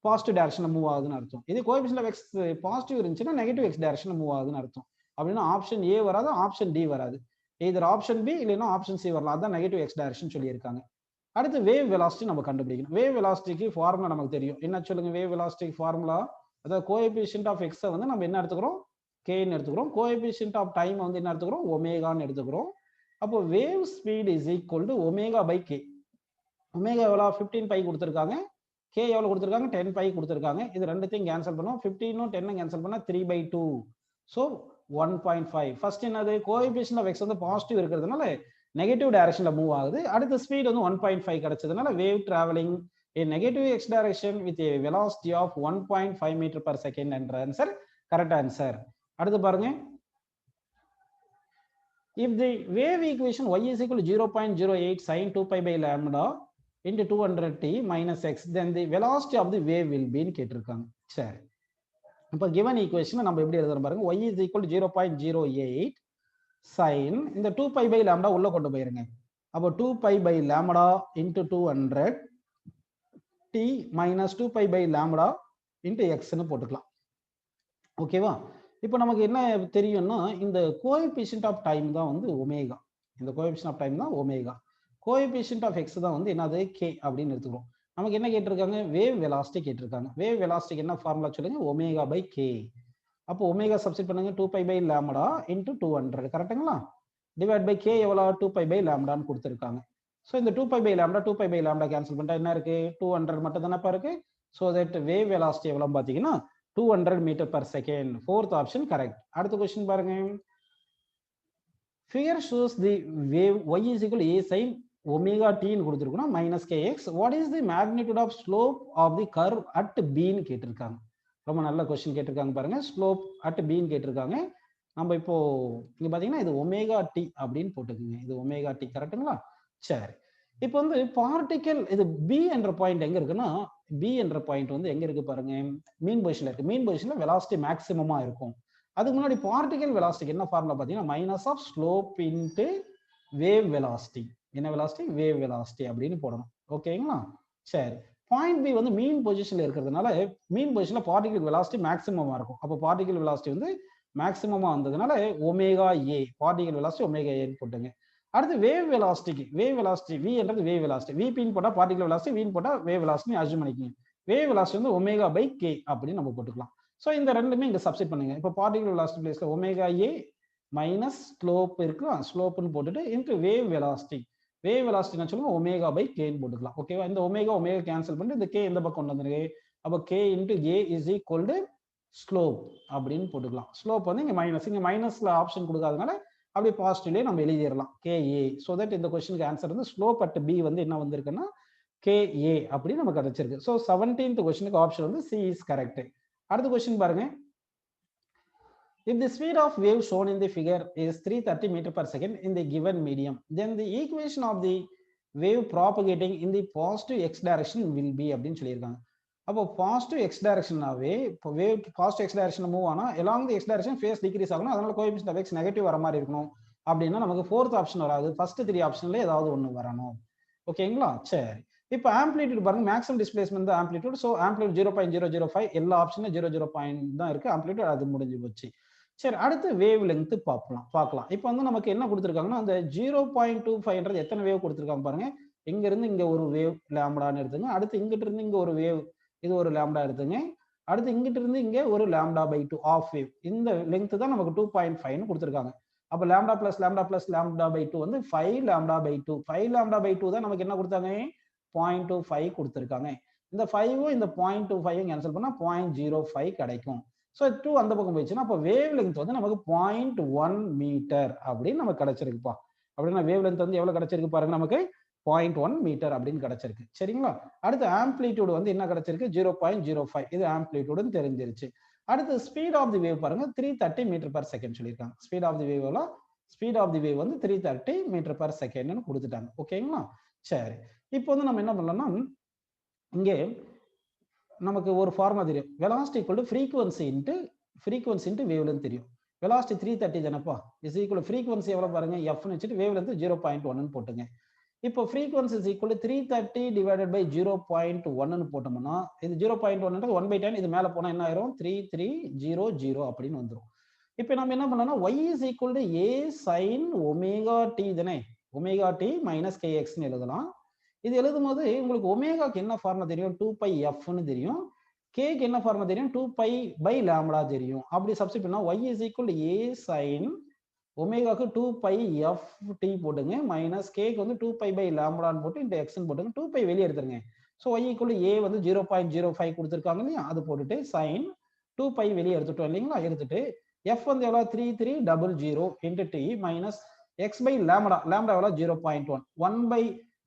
positive டைரக்ஷன்ல move ஆகுதுன்னு அர்த்தம். இது coefficient of X positive இருந்துச்சுன்னா negative X டைரக்ஷன்ல மூவ் ஆகுதுன்னு அர்த்தம். அப்படின்னா ஆப்ஷன் ஏ வராது, ஆப்ஷன் டி வராது. இதர் ஆப்ஷன் பி இல்லைன்னா ஆப்ஷன் சி வரலாம். அதான் நெகட்டிவ் எக்ஸ் டைரக்ஷன் சொல்லியிருக்காங்க. அடுத்து வேவ் வெலாசிட்டி நம்ம கண்டுபிடிக்கணும். வேவ் வெலாசிட்டிக்கு ஃபார்முலா நமக்கு தெரியும். என்ன சொல்லுங்க வேவ் வெலாசிட்டிக்கு ஃபார்முலா, அதாவது கோஎஃபிஷியன்ட் ஆஃப் எக்ஸை வந்து நம்ம என்ன எடுத்துக்கிறோம் கேன்னு எடுத்துக்கிறோம். கோஎஃபிஷியன்ட் ஆஃப் டைம் வந்து என்ன எடுத்துக்கிறோம் ஒமேகான்னு எடுத்துக்கிறோம். அப்போ wave speed is equal to omega by K. Omega எவ்வளோ 15 பை கொடுத்துருக்காங்க. கே எவ்வளோ கொடுத்துருக்காங்க 10 பை கொடுத்துருக்காங்க. இது ரெண்டுத்தையும் கேன்சல் பண்ணுவோம். 15 10 கேன்சல் பண்ணா 3/2. ஸோ 1.5. ஃபர்ஸ்ட் என்னது கோஎஃபிஷியன்ட் ஆஃப் எக்ஸ் வந்து பாசிட்டிவ் இருக்கிறதுனால நெகட்டிவ் டைரக்ஷன்ல மூவ் ஆகுது. அடுத்த ஸ்பீட் வந்து 1.5 கிடைச்சதுனால wave travelling a negative x direction with a velocity of 1.5 meter per second என்ற ஆன்சர் கரெக்ட் ஆன்சர். அடுத்து பாருங்க, if the wave equation y is equal to 0.08 sin 2 pi by lambda into 200t minus x, then the velocity of the wave will be ன்னு கேட்டிருக்காங்க. சரி, இப்போ given equation நம்ம எப்படி எழுதுறோம் பாருங்க. y is equal to 0.08 sin இந்த 2 pi by lambda உள்ள கொண்டு போயிருங்க. அப்போ 2 pi by lambda into 200 t minus 2 pi by lambda into x ன்னு போட்டுக்கலாம். ஓகேவா? இப்போ நமக்கு என்ன தெரியும்னா இந்த கோஎஃபிஷியன்ட் ஆஃப் டைம் தான் வந்து ஒமேகா. இந்த கோஎஃபிஷியன்ட் ஆஃப் டைம் தான் ஒமேகா. கோஎஃபிஷியன்ட் ஆஃப் எக்ஸ் தான் வந்து என்னது கே அப்படின்னு எடுத்துக்கிறோம். நமக்கு என்ன கேட்டிருக்காங்க வேவ் வெலாசிட்டி கேட்டிருக்காங்க. வேவ் வெலாசிட்டிக்கு என்ன ஃபார்முலா சொல்லுங்க ஒமேகா பை கே. அப்போ ஒமேகா சப்ஸ்டிட் பண்ணுங்க 2 pi by lambda into 200. கரெக்ட்டுங்களா? டிவைட் பை கே எவ்வளோ 2π பை லாம்டான்னு கொடுத்துருக்காங்க. ஸோ இந்த 2π பை லாம்டா கேன்சல் பண்ணிட்டா என்ன இருக்கு 200 மட்டும் தானேப்பா இருக்கு. ஸோ தட் வேவ் வெலாசிட்டி எவ்வளோ பார்த்தீங்கன்னா 200 metre per second. Fourth option correct. அடுத்த கொஸ்டின் பாருங்க. Figure shows the wave y is equal to a sin omega t ன்னு கொடுத்துருக்கோம் minus kx. What is the magnitude of slope of the curve at b ன்னு கேட்டிருக்காங்க. ரொம்ப நல்ல question கேட்டிருக்காங்க பாருங்க. ஸ்லோப் அட் b ன்னு கேட்டிருக்காங்க. நம்ம இப்போ இங்க பாத்தீங்கன்னா இது ஒமேகா டி அப்படின்னு போட்டுக்குங்க. இது ஒமேகா டி கரெக்ட்டுங்களா? சரி. இப்போ வந்து பார்ட்டிகல் இது b என்ற பாயிண்ட் எங்க இருக்குன்னா b என்ற பாயிண்ட் வந்து எங்க இருக்கு பாருங்க. மீன் பொசிஷன்ல இருக்கு. மீன் பொசிஷன்ல வெலாசிட்டி மேக்ஸிமமா இருக்கும். அதுக்கு முன்னாடி பார்ட்டிகல் வெலாசிட்டிக்கு என்ன ஃபார்முலா பார்த்தீங்கன்னா minus of slope into wave velocity. என்ன வெலாசிட்டி? வேவ் வெலாசிட்டி அப்படின்னு போடணும். ஓகேங்களா? சரி. பாயிண்ட் பி வந்து மீன் பொசிஷன்ல இருக்கிறதுனால மீன் பொசிஷன்ல பார்ட்டிகல் வெலாசிட்டி மேக்ஸிமமா இருக்கும். அப்போ பார்ட்டிகல் வெலாசிட்டி வந்து மேக்ஸிமமா வந்ததுனால ஒமேகா ஏ, பார்ட்டிகல் வெலாசிட்டி ஒமேகா ஏன்னு போட்டுங்க. அடுத்து வேவ் வெலாசிட்டிக்கு வேவ் வெலாசிட்டி வி என்றது வேவ் வெலாசிட்டி. விபின்னு போட்டா பார்ட்டிகல் வெலாசிட்டி, வின்னு போட்டா வேவ் வெலாசிட்டி அஸ்யூம் பண்ணிக்கோங்க. வேவ் வெலாசிட்டி வந்து ஒமேகா பை கே அப்படின்னு நம்ம போட்டுக்கலாம். ஸோ இந்த ரெண்டுமே இங்க சப்ஸ்டிட் பண்ணுங்க. இப்போ பார்ட்டிகல் வெலாசிட்டி பிளேஸ்ல ஒமேகா ஏ மைனஸ் ஸ்லோப் இருக்கு, ஸ்லோப்னு போட்டுட்டு into wave velocity. Wave velocity சொல்லுங்க ஒமேகா பை கேன்னு போட்டுக்கலாம். ஓகேவா? இந்த ஒமேகா கேன்சல் பண்ணிட்டு இந்த கே இந்த பக்கம் கொண்டு வந்துருக்கு. அப்போ K into A is equal to slope அப்படின்னு போட்டுக்கலாம். ஸ்லோப் வந்து இங்க மைனஸ்ல ஆப்ஷன் கொடுக்காதனால அப்படியே பாசிட்டிவ்லேயே நம்ம எழுதிடலாம் KA. ஸோ தட் இந்த கொஸ்டினுக்கு ஆன்சர் வந்து ஸ்லோப் அட் பி வந்து என்ன வந்திருக்குன்னா KA அப்படின்னு நமக்கு கிடைச்சிருக்கு. ஸோ 17th கொஸ்டினுக்கு ஆப்ஷன் வந்து சி இஸ் கரெக்ட். அடுத்த கொஸ்டின் பாருங்க. If the speed of wave shown in the figure is 330 meter per second in the given medium, then the equation of the wave propagating in the positive x direction will be அப்படின்னு சொல்லியிருக்காங்க. அப்போ positive X டைரக்ஷனாவே இப்போ wave positive X direction move ஆனா along தி X direction face degrees ஆகணும். அதனால coefficient of X negative வர மாதிரி இருக்கணும். அப்படின்னா நமக்கு ஃபோர்த் ஆப்ஷன் வராது, ஃபர்ஸ்ட் 3 ஆப்ஷன்ல ஏதாவது ஒன்று வரணும். ஓகேங்களா? சரி. இப்போ ஆம்ப்ளிடியூட் பாருங்க. மேக்ஸிமம் டிஸ்பிளேஸ்மெண்ட் தான் ஆம்ப்ளிடியூட். ஸோ ஆம்ப்ளிடியூட் 0.005 எல்லா ஆப்ஷனும் 0.0 தான் இருக்கு. ஆம்ப்ளிடியூட் அது முடிஞ்சு போச்சு. சரி, அடுத்து வேவ் லெங்த் பார்க்கலாம். இப்போ வந்து நமக்கு என்ன கொடுத்துருக்காங்கன்னா அந்த 0.25 எத்தனை வேவ் கொடுத்துருக்காங்க பாருங்க. இங்க இருந்து இங்க ஒரு வேவ் லாம்டான்னு எடுத்துங்க. அடுத்து இங்கிட்ட இருந்து இங்க ஒரு வேவ், இது ஒரு லாம்டா எடுத்துங்க. அடுத்து இங்கிட்ட இருந்து இங்க ஒரு லாம்டா பை 2 ஆஃப் வேவ். இந்த லெங்த் தான் நமக்கு 2.5ன்னு கொடுத்துருக்காங்க. அப்போ லாம்டா பிளஸ் லாம்டா பை 2 வந்து 5 லாம்டா பை 2. 5 லாம்டா பை 2 தான் நமக்கு என்ன கொடுத்தாங்க 0.25 கொடுத்துருக்காங்க. இந்த 5 இந்த 0.25 கேன்சல் பண்ணா 0.05 கிடைக்கும். ஸோ 2 அந்த பக்கம் போயிடுச்சுன்னா அப்போ வேவ் லெங்த் வந்து நமக்கு 0.1 மீட்டர் அப்படின்னு நமக்கு கிடைச்சிருக்குப்பா. அப்படின்னா வேவ் லெங்த் வந்து எவ்வளவு கிடைச்சிருக்கு பாருங்க, நமக்கு 0.1 மீட்டர் அப்படின்னு கிடைச்சிருக்கு. சரிங்களா? அடுத்து ஆம்ப்ளிடியூட் வந்து என்ன கிடைச்சிருக்கு 0.05. இது ஆம்ப்ளிடியூட்னு தெரிஞ்சிருச்சு. அடுத்து ஸ்பீட் ஆஃப் தி வேவ் பாருங்க 330 மீட்டர் பர் செகண்ட் சொல்லியிருக்காங்க. ஸ்பீட் ஆஃப் தி வேவ் வந்து 330 மீட்டர் பர் செகண்ட்னு கொடுத்துட்டாங்க. ஓகேங்களா? சரி. இப்போ வந்து நம்ம என்ன பண்ணலாம்னா இங்கே நமக்கு ஒரு ஃபார்முலா தெரியும். Velocity equal to frequency into wave length தெரியும். வெலாசிட்டி 330 தானப்பா இஸ் ஈக்குவல் ஃப்ரீக்வன்சி எவ்வளவு பாருங்க எஃப்னு வச்சுட்டு வேவ் லென்த் 0.1ன்னு போட்டுங்க. இப்போ frequency is equal to 330 divided by 0.1ன்னு போட்டோம்னா இது 0.1 1/10. இது மேல போனா என்ன ஆயிரும் 3300 அப்படின்னு வந்துடும். இப்போ நம்ம என்ன பண்ணலாம்னா y is equal to a sin omega T தானே, ஒமேகா டி மைனஸ் kxன்னு எழுதலாம். இது எழுதும் போது உங்களுக்கு ஒமேகாக்கு என்ன ஃபார்முலா தெரியும் 2πfன்னு தெரியும். கேக்கு என்ன ஃபார்முலா தெரியும் 2π பை லாம்டா தெரியும். அப்படி சப்ஸ்டிட் பண்ணா y is equal to a sin ஒமேகாக்கு 2πft போட்டுங்க மைனஸ் கேக்கு வந்து 2π பை லாம்டான்னு போட்டு இந்த எக்ஸ்ன்னு போட்டுங்க. 2π வெளியே எடுத்துருங்க. So y equal to a வந்து 0.05 கொடுத்துருக்காங்க இல்லையா, அது போட்டுட்டு சைன் 2π வெளியே எடுத்துட்டோம் இல்லைங்களா. எடுத்துட்டு f வந்து எவ்வளோ 3300 into T minus X by lambda எவ்வளோ 0.1 1 பை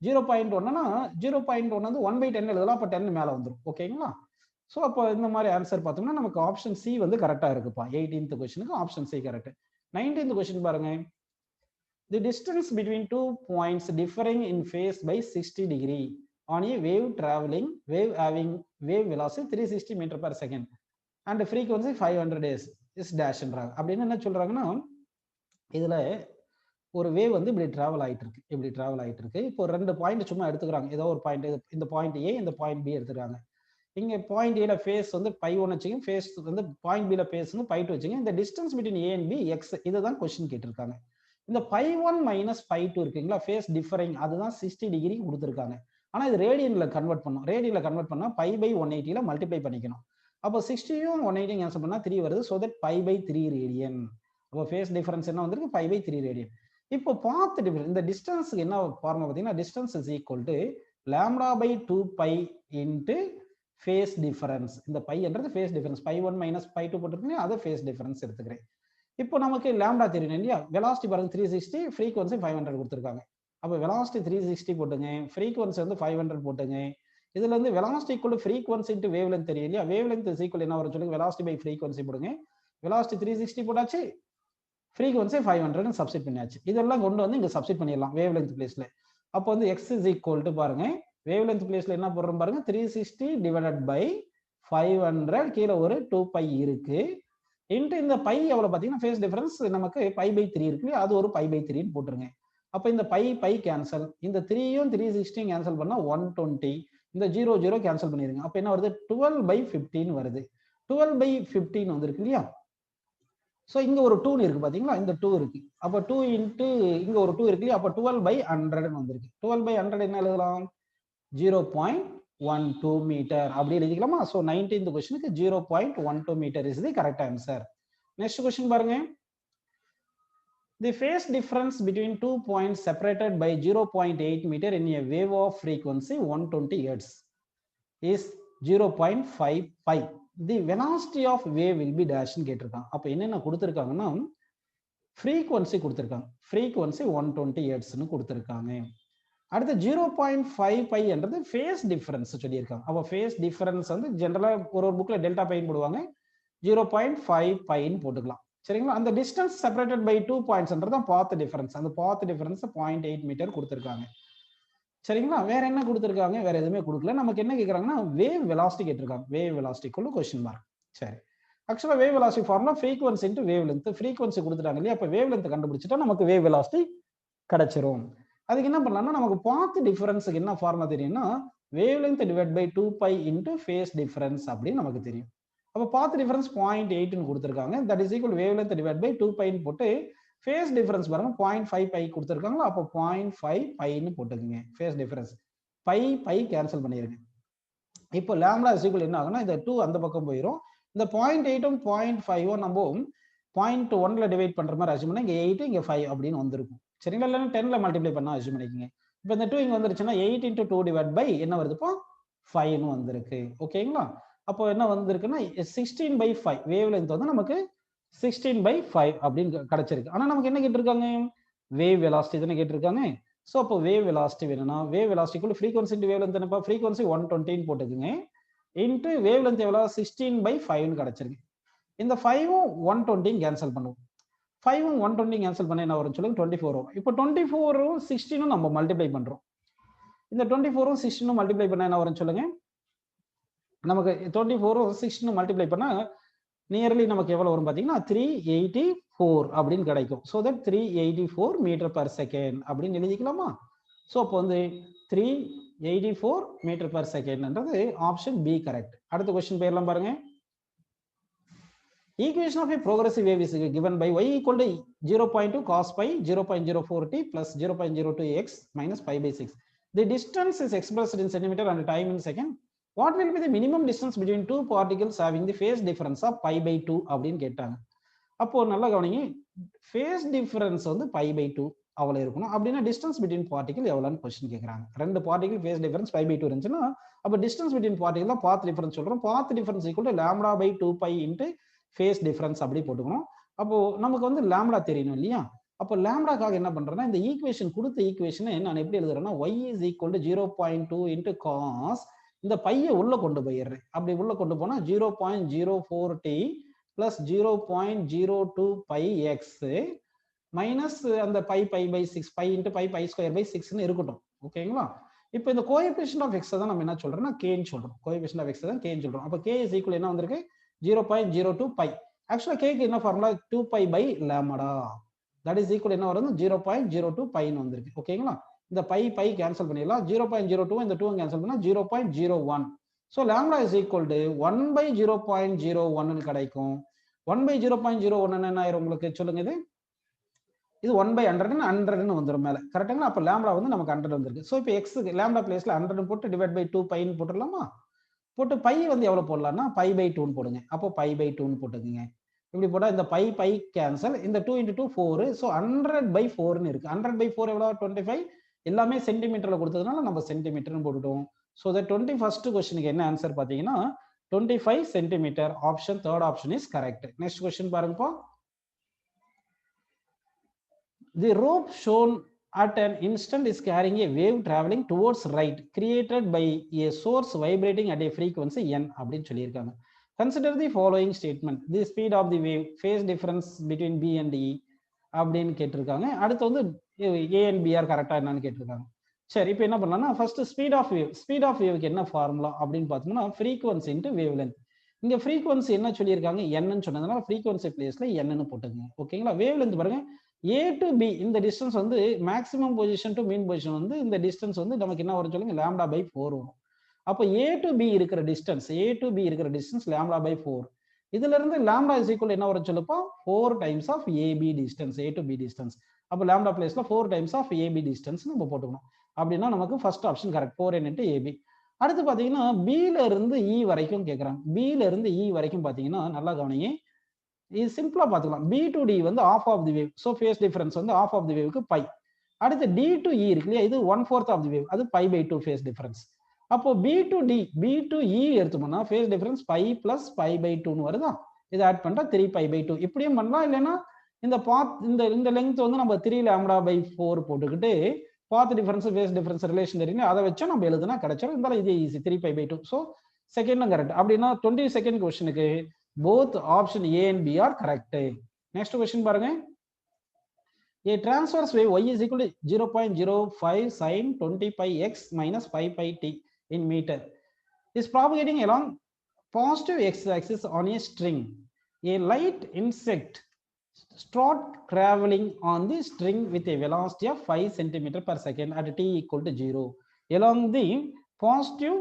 0.1னா 0.1 வந்து 1/10 எழுதலாம். அப்போ 10 மேலே வந்துடும். ஓகேங்களா? ஸோ அப்போ இந்த மாதிரி ஆன்சர் பார்த்தோம்னா நமக்கு ஆப்ஷன் சி வந்து கரெக்டாக இருக்குப்பா. 18th கொஸ்டினுக்கு option C correct. 19th question பாருங்க. தி distance between 2 points differing in phase by 60 degree on a wave having wave velocity 360 meter per second and frequency 500 days is dashன்றாங்க. அப்படின்னு என்ன சொல்றாங்கன்னா இதுல ஒரு வேவ் வந்து இப்படி டிராவல் ஆயிட்டு இருக்கு. இப்போ 2 பாயிண்ட் சும்மா எடுத்துக்கிறாங்க. ஏதோ ஒரு பாயிண்ட், இந்த பாயிண்ட் ஏ, இந்த பாயிண்ட் பி எடுத்துக்கிறாங்க. இங்க பாயிண்ட் ஏல ஃபேஸ் வந்து π1 வச்சுங்க, ஃபேஸ் வந்து பாயிண்ட் பில ஃபேஸ் வந்து π2 வச்சுங்க. இந்த distance between A and B X, இதுதான் கொஸ்டின் கேட்டிருக்காங்க. இந்த π1 மைனஸ் π2 இருக்குங்களா ஃபேஸ் டிஃபரிங், அதுதான் 60 டிகிரி கொடுத்துருக்காங்க. ஆனா இது ரேடியன்ல கன்வெர்ட் பண்ணணும். ரேடியன்ல கன்வெர்ட் பண்ணா π/180ல மல்டிப்ளை பண்ணிக்கணும். அப்போ 60யும் 180 ஆன்சர் பண்ணா 3 வருது. So that π/3 radian. அப்போ ஃபேஸ் டிஃபரன்ஸ் என்ன வந்திருக்கு 5/3 ரேடியன். இப்போ பாத் டிஃபரன்ஸ் இந்த டிஸ்டன்ஸ்க்கு என்ன ஃபார்முலா பார்த்தீங்கன்னா distance is equal to lambda by 2 pi into phase difference. இந்த பை என்றது phase difference, phi 1 minus phi 2 போட்டிருக்கேன், அதை ஃபேஸ் டிஃபரன்ஸ் எடுத்துக்கிறேன். இப்போ நமக்கு லாம்டா தெரியும் இல்லையா, வெலாசிட்டி பாருங்க 360, ஃப்ரீக்வன்சி 500 கொடுத்துருக்காங்க. அப்போ வெலாசிட்டி 360 போட்டுங்க, ஃப்ரீக்வன்சி வந்து 500 போட்டுங்க. இதுல இருந்து velocity equal to frequency into wave length தெரியும் இல்லையா, வேவ் லென்த் இஸ் ஈக்குவல் என்ன வரும் சொல்லுங்க, வெலாசிட்டி பை ஃப்ரீக்வன்சி போடுங்க. வெலாசிட்டி 360 போட்டாச்சு, ஃப்ரீக்வன்சி 500 சப்ஸ்டிட் பண்ணியாச்சு. இதெல்லாம் கொண்டு வந்து இங்க சப்ஸ்டிட் பண்ணிடலாம் வேவ் லென்த் பிளேஸ்ல. அப்போ வந்து x இஸ் ஈக்குவல் டு பாருங்க, வேவ் லென்த் பிளேஸ்ல என்ன போடுறோம் பாருங்க, 360 டிவைடட் பை 500, கீழே ஒரு 2 பை இருக்கு, இன்ட்டு இந்த பை எவ்வளவு பாத்தீங்கன்னா ஃபேஸ் டிஃபரன்ஸ் நமக்கு பை பை 3 இருக்கு, அது ஒரு பை பை 3 போட்டுருங்க. அப்ப இந்த பை பை கேன்சல், இந்த 3யும் 360 கேன்சல் பண்ணா 120, இந்த 0 0 கேன்சல் பண்ணிருங்க. அப்ப என்ன வருது, 12 by 15 வருது. 12 by 15 வந்திருக்கு இல்லையா. சோ இங்க ஒரு 2 இருக்கு பாத்தீங்களா, இந்த 2 இருக்கு. அப்ப 2 இன்ட்டு இங்க ஒரு 2 இருக்கு இல்லையா, அப்ப 12 by 100 வந்திருக்கு. 12 by 100 என்ன எழுதலாம், 0.12 மீட்டர் அப்படி எழுதிக்கலாமா. சோ 19th क्वेश्चनக்கு 0.12 metre is the correct answer. Next question பாருங்க. The phase difference between 2 points separated by 0.8 meter in a wave of frequency 120 Hz is 0.5 pi. The velocity of wave will be dash ன்னு கேட்டிருக்காங்க. அப்ப என்னென்ன கொடுத்திருக்காங்கன்னா frequency கொடுத்திருக்காங்க, frequency 120 Hz ன்னு கொடுத்திருக்காங்க. அடுத்து 0.5 by என்றது ஃபேஸ் டிஃபரன்ஸ் சொல்லியிருக்காங்க. அப்போ ஃபேஸ் டிஃபரன்ஸ் வந்து ஜென்ரலா ஒரு புக்ல டெல்டா பைன்னு போடுவாங்க, 0.5 பைன்னு போட்டுக்கலாம் சரிங்களா. அந்த டிஸ்டன்ஸ் செப்பரேட்டட் பை 2 பாயிண்ட்ஸ்ன்றது தான் பாத் டிஃபரன்ஸ். அந்த பாத் டிஃபரன்ஸ் 0.8 மீட்டர் கொடுத்திருக்காங்க சரிங்களா. வேற என்ன கொடுத்திருக்காங்க, வேற எதுவுமே கொடுக்கல. நமக்கு என்ன கேக்குறாங்கன்னா வேவ் வெலாசிட்டி கேட்டிருக்காங்க. வேவ் வெலாசிட்டிக்குள்ள क्वेश्चन மார்க். சரி, ஆக்சுவலா wave velocity formula frequency into wave length. Frequency கொடுத்துட்டாங்க இல்லையா, அப்ப வேவ் லென்த் கண்டுபிடிச்சிட்டா நமக்கு வேவ் வெலாசிட்டி கிடைச்சிரும். அதுக்கு என்ன பண்ணலாம்னா நமக்கு பாத் டிஃபரன்ஸ்க்கு என்ன ஃபார்முலா தெரியும்னா wavelength divide by 2 pi into phase difference அப்படின்னு நமக்கு தெரியும். அப்ப பாத் டிஃபரன்ஸ் 0.8 ன்னு கொடுத்திருக்காங்க, that is equal wavelength divide by 2 pi ன்னு போட்டு ஃபேஸ் டிஃபரன்ஸ் பாருங்க 0.5 பை கொடுத்திருக்காங்களா, அப்ப 0.5 பை ன்னு போட்டுக்கங்க. Phase difference pi pi cancel பண்ணிருங்க. இப்போ லாம்டா இஸ் ஈக்குவல் என்ன ஆகும்னா இந்த 2 அந்த பக்கம் போயிடும், இந்த 0.8ம் 0.5ம் நம்ம 0.1ல டிவைட் பண்ற மாதிரி அசியூம் பண்ணா இங்க 8 இங்க 5 அப்படின்னு வந்திருக்கும் சரிங்களா. இல்லைன்னா 10ல மல்டிப்ளை பண்ணா அசியூம் பண்ணிக்கங்க. இப்போ இந்த 2 இங்க வந்துருச்சுன்னா 8 into 2 டிவைட் பை என்ன வருது இப்போ 5 ன்னு வந்திருக்கு ஓகேங்களா. அப்போ என்ன வந்திருக்குன்னா 16 by 5 வேவ் லென்த் வந்து நமக்கு 16 by 5 அப்படின்னு கிடைச்சிருக்கு. ஆனா நமக்கு என்ன கேட்டிருக்காங்க, வேவ் வெலாசிட்டி தானே கேட்டிருக்காங்க. சோ அப்போ வேவ் வெலாசிட்டி வேணும்னா வேவ் வெலாசிட்டிக்குள்ள ஃப்ரீக்வன்சி இன்டு வேவ் லென்த் என்னப்பா, ஃப்ரீக்வன்சி 120 ன்னு போட்டுக்குங்க, இன்டு வேவ் லென்த் எவ்வளவு 16 by 5 ன்னு கிடைச்சிருக்கு. இந்த 5ம் 120 கேன்சல் பண்ணுவோம், 5ம் 120 கேன்சல் பண்ண என்ன வரும் சொல்லுங்க, 24 வரும். இப்போ 24ம் 16ம் நம்ம மல்டிப்ளை பண்றோம், இந்த 24ம் 16ம் மல்டிப்ளை பண்ண என்ன வரும் சொல்லுங்க, நமக்கு 24ம் 16ம் மல்டிப்ளை பண்ணா நியர்லி நமக்கு எவ்வளவு வரும் பாத்தீங்கன்னா 384 அப்படின்னு கிடைக்கும். So that 384 metre per second அப்படின்னு எழுதிக்கலாமா. சோ அப்போ வந்து 384 மீட்டர் பர் செகண்ட்ன்றது ஆப்ஷன் பி கரெக்ட். அடுத்த क्वेश्चन போயிரலாம் பாருங்க. Equation of a progressive wave is given by y equal to 0.2 cos pi 0.04t plus 0.02x minus pi by 6. The distance is expressed in centimeter and time in second. What will be the minimum distance between two particles having the phase difference of pi by 2 அப்படின்னு கேட்டாங்க. அப்போ நல்லா கவனிங்க, phase difference வந்து pi by 2 அவ்வளவு இருக்கணும். அப்படின்னா distance between particle எவ்வளவுன்னு क्वेश्चन கேக்குறாங்க. ரெண்டு particle phase difference pi by 2 இருந்துச்சுன்னா அப்ப distance between particle தான் path difference சொல்றோம். path difference equal to lambda by 2 pi into phase difference அப்படி போட்டுக்கணும். அப்போ நமக்கு வந்து லாம்டா தெரியணும் இல்லையா. அப்போ லாம்டாக்காக என்ன பண்றேன்னா இந்த ஈக்குவேஷன் கொடுத்த ஈக்குவேஷனை நான் எப்படி எழுதுறேன்னா y is equal to 0.2 into cos, இந்த பையை உள்ள கொண்டு போயிடுறேன். அப்படி உள்ள கொண்டு போனா 0.04t plus 0.02 pi x minus அந்த pi pi pi 6 pi into pi pi square pi 6ன்னு இருக்கட்டும் ஓகேங்களா. இப்போ இந்த கோஎஃபிஷியன்ட் ஆஃப் எக்ஸ் தான் நம்ம என்ன சொல்றோம்னா கேன்னு சொல்றோம். கோஎஃபிஷியன்ட் ஆஃப் எக்ஸ் தான் கேன்னு சொல்றோம். அப்போ கே இஸ் ஈக்குவல் என்ன வந்திருக்கு 0.02 பை. ஆக்சுவலா கேக்கு என்ன formula 2 pi by lambda, that is equal என்ன வரும் 0.02 பைன்னு வந்திருக்கு ஓகேங்களா. இந்த பை பை கேன்சல் பண்ணிடலாம், 0.02 இந்த 2 கேன்சல் பண்ணா 0.01. So lambda is equal to 1 by 0.01 கிடைக்கும். 1 by 0.01 என்ன ஆயிரும் உங்களுக்கு சொல்லுங்க, இது 1 by 100 வந்துடும் மேல கரெக்டுங்களா. அப்போ லாம்டா வந்து நமக்கு 100 வந்திருக்கு. ஸோ இப்போ எக்ஸ் லாம்டா பிளேஸ்ல 100 போட்டு டிவைட் பை 2 பைன்னு போட்டுடலாமா. போட்டு பை வந்து எவ்வளவு போடலாம்னா பை பை 2 போடுங்க. அப்போ பை பை 2 போட்டுக்குங்க. இப்படி போட்டால் இந்த பை கேன்சல், இந்த 2 × 2 4. ஸோ 100/4ன்னு இருக்கு. 100/4 எவ்வளோ? 25. எல்லாமே சென்டிமீட்டரில் கொடுத்ததுனால நம்ம சென்டிமீட்டர்னு போட்டுட்டோம். ஸோ த 21st கொஸ்டினுக்கு என்ன ஆன்சர் பார்த்தீங்கன்னா 25 centimetre. Option third option is correct. Next question பாருங்கப்பா. The rope shown at an instant is carrying a wave traveling towards right created by a source vibrating at a frequency n அப்படின்னு சொல்லியிருக்காங்க. Consider the following statement. The speed of the wave, phase difference between B and E அப்படின்னு கேட்டிருக்காங்க. அடுத்து வந்து A and B R கரெக்டா என்னன்னு கேட்டிருக்காங்க. சரி, இப்போ என்ன பண்ணலாம்னா first speed of wave. Speed of வேவுக்கு என்ன ஃபார்முலா அப்படின்னு பார்த்தோம்னா ஃப்ரீக்வன்சி இன்ட்டு வேவ் லென்த். இங்க ஃப்ரீக்வன்சி என்ன சொல்லியிருக்காங்க? என்னன்னு சொன்னதுனால ஃப்ரீக்வன்சி பிளேஸ்ல என்னன்னு போட்டுக்கோங்க. ஓகேங்களா? வேவ் லென்த் பாருங்க A to B இந்த டிஸ்டன்ஸ் வந்து maximum position to mean position வந்து இந்த டிஸ்டன்ஸ் வந்து நமக்கு என்ன வரும் சொல்லுங்க? λ/4 வரும். அப்போ A to B இருக்கிற டிஸ்டன்ஸ் λ/4. இதுல இருந்து λ இஸ் ஈக்குவல் என்ன வரும் சொல்லுப்பா? 4 times of AB distance, A to B distance. அப்போ λ பிளேஸ்ல 4 டைம்ஸ் ஆஃப் AB டிஸ்டன்ஸ் நம்ம போட்டுக்கணும். அப்படின்னா நமக்கு first option correct, 4n × AB. அடுத்து பாத்தீங்கன்னா B ல இருந்து E வரைக்கும் கேட்கறாங்க. B ல இருந்து E வரைக்கும் பாத்தீங்கன்னா நல்லா கவனிங்க. இது சிம்பிளா பாத்துக்கலாம். B to D வந்து ஆஃப் ஆஃப் தி வேவ். சோ ஃபேஸ் டிஃபரன்ஸ் வந்து ஆஃப் ஆஃப் தி வேவ்க்கு பை. அடுத்து D to E இருக்கு இல்லையா, இது 1/4 ஆஃப் தி வேவ், அது π/2 ஃபேஸ் டிஃபரன்ஸ். அப்போ B to D, B to E எடுத்தோம்னா ஃபேஸ் டிஃபரன்ஸ் π + π/2ன்னு வருதா? இதை ஆட் பண்ணா 3π/2. இப்படியும் பண்ணலாம். இல்லைன்னா இந்த பாத் இந்த லெங்த் வந்து நம்ம 3λ/4 போட்டுக்கிட்டு path difference phase difference relation தெரியும், அதை வச்சு நம்ம எழுதுனா கிடைச்சிடும். இருந்தாலும் இது ஈஸி, 3π/2. So செகண்டும் correct. அப்படின்னா 22nd கொஸ்டினுக்கு both option A and B are correct. Next question பாருங்க. A transverse wave y is equal to 0.05 sin 20πx minus 5πt in meter is propagating along positive x-axis on a string. A light insect start traveling on the string with a velocity of 5 cm/second at t equal to 0 along the positive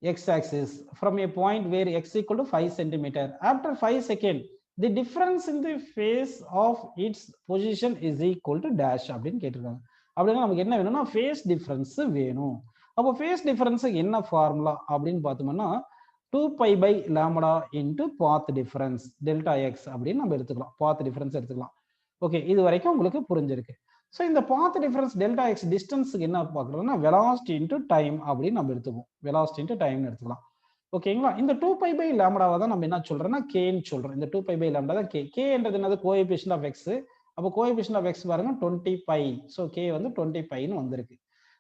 x-axis from a point where x equal to 5 cm. After 5 seconds, the difference in the phase of its position is equal to dash அப்படின்னு கேட்டிருக்காங்க. அப்படின்னா நமக்கு என்ன வேணும்னா face difference வேணும். அப்போ face டிஃபரன்ஸுக்கு என்ன formula அப்படின்னு பார்த்தோம்னா 2π/λ into path difference delta x அப்படின்னு நம்ம எடுத்துக்கலாம். பாத் டிஃபரன்ஸ் எடுத்துக்கலாம். ஓகே, இது வரைக்கும் உங்களுக்கு புரிஞ்சிருக்கு. ஸோ இந்த பாத் டிஃபரன்ஸ் டெல்டா எக்ஸ் டிஸ்டன்ஸுக்கு என்ன பார்க்குறோம்னா வெலாசிட்டி இன்ட்டு டைம் அப்படின்னு நம்ம எடுத்துக்குவோம். வெலாசிட்டி இன்ட்டு டைம்னு எடுத்துக்கலாம். ஓகேங்களா? இந்த 2π/λ தான் நம்ம என்ன சொல்றோம்னா கேன்னு சொல்றோம். இந்த 2π/λ தான் கே. கேன்றது என்னது? Coefficient of X. அப்போ கோஎஃபிஷியன்ட் ஆஃப் எக்ஸ் பாருங்க 20π. ஸோ கே வந்து 20πன்னு வந்திருக்கு.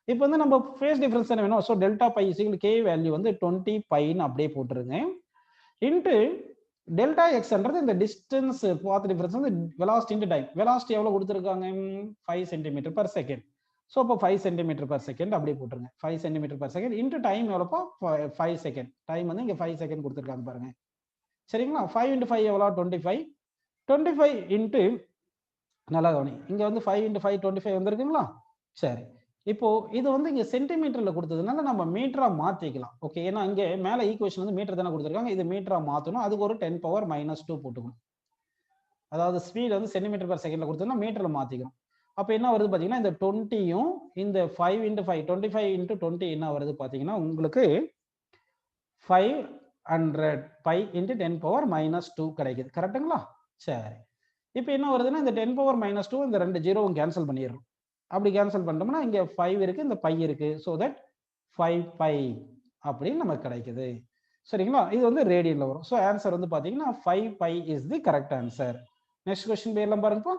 இப்போ வந்து நம்ம ஃபேஸ் டிஃபரன்ஸ் என்ன வேணும்? So delta phi is K value வந்து 20πன்னு அப்படியே போட்டுருங்க. இன்ட்டு டெல்டா எக்ஸ்ன்றது இந்த டிஸ்டன்ஸ் பாத் டிஃபரன்ஸ் வந்து வெலாசிட்டி இன்டு டைம். வெலாசிட்டி எவ்வளவு கொடுத்துருக்காங்க? 5 cm/s. ஸோ அப்போ 5 cm/s அப்படியே போட்டுருங்க. 5 cm/s இன்டு டைம் எவ்வளோப்பா? 5 செகண்ட். டைம் வந்து இங்கே 5 செகண்ட் கொடுத்துருக்காங்க பாருங்க. சரிங்களா? 5 × 5 எவ்வளோ? 25. 25 இன்ட்டு நல்லா கவனி, இங்கே வந்து 5 × 5 25 வந்துருக்குங்களா? சரி, இப்போ இது வந்து இங்க சென்டிமீட்டர்ல கொடுத்ததுனால நம்ம மீட்டரா மாத்திக்கலாம். ஓகே, ஏன்னா இங்க மேல ஈக்குவேஷன் வந்து மீட்டர் தானே கொடுத்துருக்காங்க, இது மீட்டரா மாத்தணும். அதுக்கு ஒரு 10⁻⁻2 போட்டுக்கணும். அதாவது ஸ்பீட் வந்து சென்டிமீட்டர்/செகண்ட்ல கொடுத்ததுனா மீட்டர்ல மாத்திக்கணும். அப்ப என்ன வருது பாத்தீங்கன்னா இந்த 20யும் இந்த 5 × 5 25 × 20 என்ன வருது பாத்தீங்கன்னா உங்களுக்கு 500 π × 10⁻⁻2 கிடைக்குது. கரெக்ட்டுங்களா? சரி, இப்போ என்ன வருதுன்னா இந்த 10⁻⁻2 இந்த ரெண்டு ஜீரோவும் கேன்சல் பண்ணிடுறோம். அப்படி கேன்சல் பண்ணிட்டோம்னா இங்க 5 இருக்கு, இந்த பை இருக்கு. ஸோ தட் 5π அப்படின்னு நமக்கு கிடைக்குது. சரிங்களா? இது வந்து ரேடியன்ல வரும். ஸோ ஆன்சர் வந்து பாத்தீங்கன்னா 5π is the correct answer. Next question போயிடலாம் பாருங்கப்பா.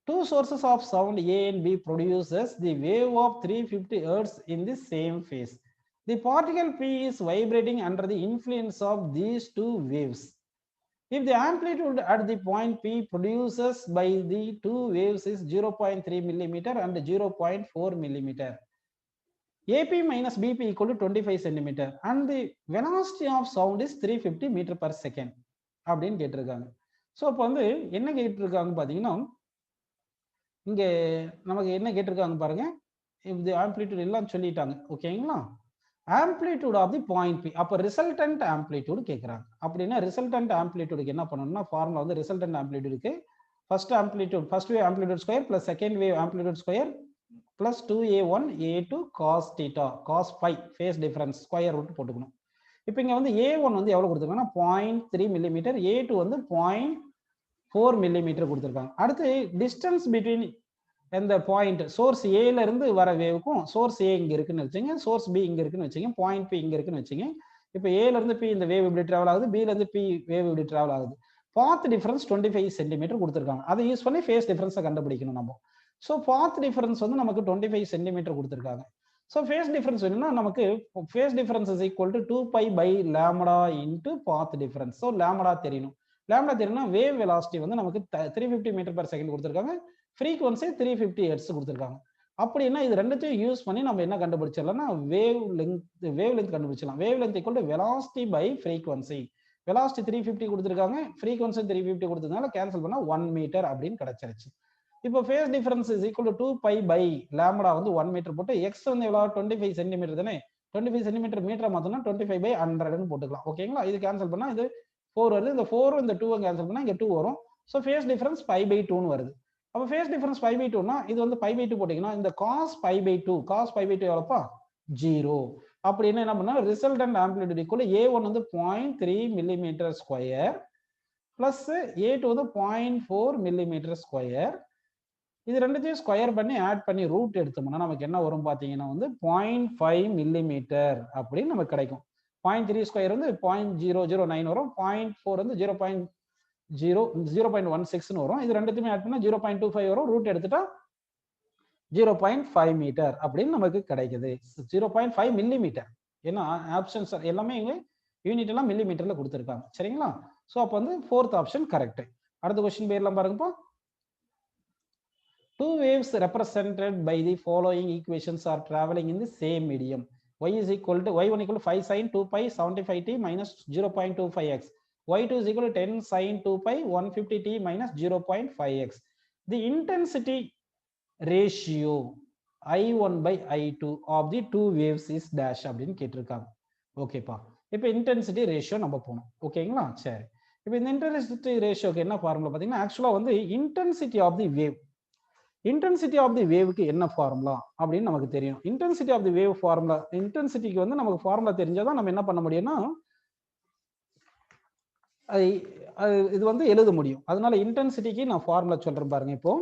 Two sources of sound A and B produces the wave of 350 Hz in the same phase. The particle P is vibrating under the influence of these two waves. If the amplitude at the point P produces by the two waves is 0.3 mm and 0.4 mm, AP minus BP equal to 25 cm and the velocity of sound is 350 m/s அப்படின்னு கேட்டிருக்காங்க. So அப்போ வந்து என்ன கேட்டிருக்காங்க பார்த்தீங்கன்னா இங்கே நமக்கு என்ன கேட்டிருக்காங்க பாருங்க, இந்த ஆம்ப்ளிடியூட் எல்லாம் சொல்லிட்டாங்க. ஓகேங்களா? Amplitude of the point P. அப்போ ரிசல்டன்ட் ஆம்ப்ளிடியூட் கேட்குறாங்க. அப்படின்னா ரிசல்டன்ட் ஆம்ப்ளிடியூடுக்கு என்ன பண்ணணும்னா ஃபார்முலா வந்து ரிசல்டன்ட் ஆம்ப்ளிடியூடுக்கு first wave amplitude square plus second wave amplitude square plus 2a1 a2 cos θ cos π phase difference square root போட்டுக்கணும். இப்போ இங்க வந்து A1 வந்து எவ்வளவு கொடுத்துருக்காங்கன்னா 0.3 மில்லிமீட்டர், A2 வந்து 0.4 மில்லிமீட்டர் கொடுத்துருக்காங்க. அடுத்து டிஸ்டன்ஸ் பிட்வீன் இந்த பாயிண்ட் சோர்ஸ் ஏல இருந்து வர வேவுக்கும் சோர்ஸ் ஏ இங்க இருக்குன்னு வச்சுங்க, சோர்ஸ் பி இங்க இருக்குன்னு வச்சுங்க, பாயிண்ட் பி இங்க இருக்குன்னு வச்சுங்க. இப்போ ஏல இருந்து பி இந்த வேவ் இப்படி டிராவல் ஆகுது, பில இருந்து பி வேவ் இப்படி டிராவல் ஆகுது. பாத் டிஃபரன்ஸ் 25 சென்டிமீட்டர் கொடுத்துருக்காங்க. அதை யூஸ் பண்ணி ஃபேஸ் டிஃபரன்ஸை கண்டுபிடிக்கணும் நம்ம. ஸோ பாத் டிஃபரன்ஸ் வந்து நமக்கு 25 சென்டிமீட்டர் கொடுத்துருக்காங்க. ஸோ ஃபேஸ் டிஃபரன்ஸ் வேணும்னா நமக்கு phase difference is equal to 2π by lambda into path difference. So lambda தெரியணும். லாம்டா தெரியணும்னா வேவ் வெலாசிட்டி வந்து நமக்கு 350 மீட்டர் பர் செகண்ட் கொடுத்துருக்காங்க, ஃப்ரீக்வன்சி 350 ஹெர்ட்ஸ் கொடுத்துருக்காங்க. அப்படின்னா இது ரெண்டுத்தையும் யூஸ் பண்ணி நம்ம என்ன கண்டுபிடிச்சிடலாம்னா வேவ் லென்த் கண்டுபிடிச்சலாம். Wave length equal to velocity by frequency. Velocity 350 கொடுத்துருக்காங்க, ஃப்ரீக்வன்சி 350 கொடுத்ததுனால கேன்சல் பண்ணா 1 மீட்டர் அப்படின்னு கிடைச்சிருச்சு. இப்போ phase difference is equal to 2π by lambda வந்து 1 மீட்டர் போட்டு எக்ஸ் வந்து எவ்வளவு 25 சென்டிமீட்டர் தானே, 25 சென்டிமீட்டர் மீட்டர் மாத்தோம்னா 25 பை 100 போட்டுக்கலாம். ஓகேங்களா? இது கேன்சல் பண்ணா இது 4 வருது, இந்த 4 இந்த 2 கேன்சல் பண்ணா இங்க 2 வரும். ஸோ ஃபேஸ் டிஃபரன்ஸ் π பை 2 வருது. அப்போ ஃபேஸ் டிஃபரன்ஸ் π பை 2னா இது வந்து π பை 2 போட்டீங்கன்னா இந்த cos π பை 2 cos π பை 2 எவ்வளோப்பா 0. அப்படின்னு என்ன பண்ணா ரிசல்டன்ட் ஆம்பிளிட்யூட் ஈக்குவல் A1 வந்து 0.3 மில்லிமீட்டர் ஸ்கொயர் பிளஸ் A2 வந்து 0.4 மில்லிமீட்டர் ஸ்கொயர். இது ரெண்டுத்தையும் ஸ்கொயர் பண்ணி ஆட் பண்ணி ரூட் எடுத்தோம்னா நமக்கு என்ன வரும் பார்த்தீங்கன்னா வந்து 0.5 மில்லிமீட்டர் அப்படின்னு நமக்கு கிடைக்கும். 0.3 ஸ்கொயர் வந்து 0.009 வரும், 0.4 வந்து 0.16 வரும். இது ரெண்டுத்தையுமே ஆட் பண்ணா 0.25 வரும், ரூட் எடுத்துட்டா 0.5 மீட்டர் அப்படின்னு நமக்கு கிடைக்குது. 0.5 மில்லிமீட்டர். ஏன்னா ஆப்ஷன்ஸ் எல்லாமே இங்க யூனிட் எல்லாம் மில்லிமீட்டர்ல கொடுத்துருக்காங்க. சரிங்களா? ஸோ அப்போ வந்து 4th ஆப்ஷன் கரெக்ட். அடுத்த கொஸ்டின் போயிடலாம் பாருங்கப்பா. Two waves represented by the following equations are traveling in the same medium. Y is equal to y1 equal to 5 sin 2π 75t minus 0.25x. y2 is equal to 10 sin 2π 150t minus 0.5x. The intensity ratio I1 by I2 of the two waves is dash அப்படின்னு கேட்டிருக்காங்க. ஓகேப்பா, இப்போ intensity ratio நம்ம போனோம். ஓகேங்களா? சரி, இப்போ இந்த இன்டென்சிட்டி ரேஷியோக்கு என்ன ஃபார்முலா பார்த்தீங்கன்னா ஆக்சுவலா வந்து intensity of the wave, intensity of the வேவுக்கு என்ன ஃபார்முலா அப்படின்னு நமக்கு தெரியும். Intensity of the wave formula, இன்டென்சிட்டிக்கு வந்து நமக்கு ஃபார்முலா தெரிஞ்சாதான் நம்ம என்ன பண்ண முடியும்னா இது வந்து எழுத முடியும். அதனால இன்டென்சிட்டிக்கு நான் ஃபார்முலா சொல்றேன் பாருங்க. இப்போ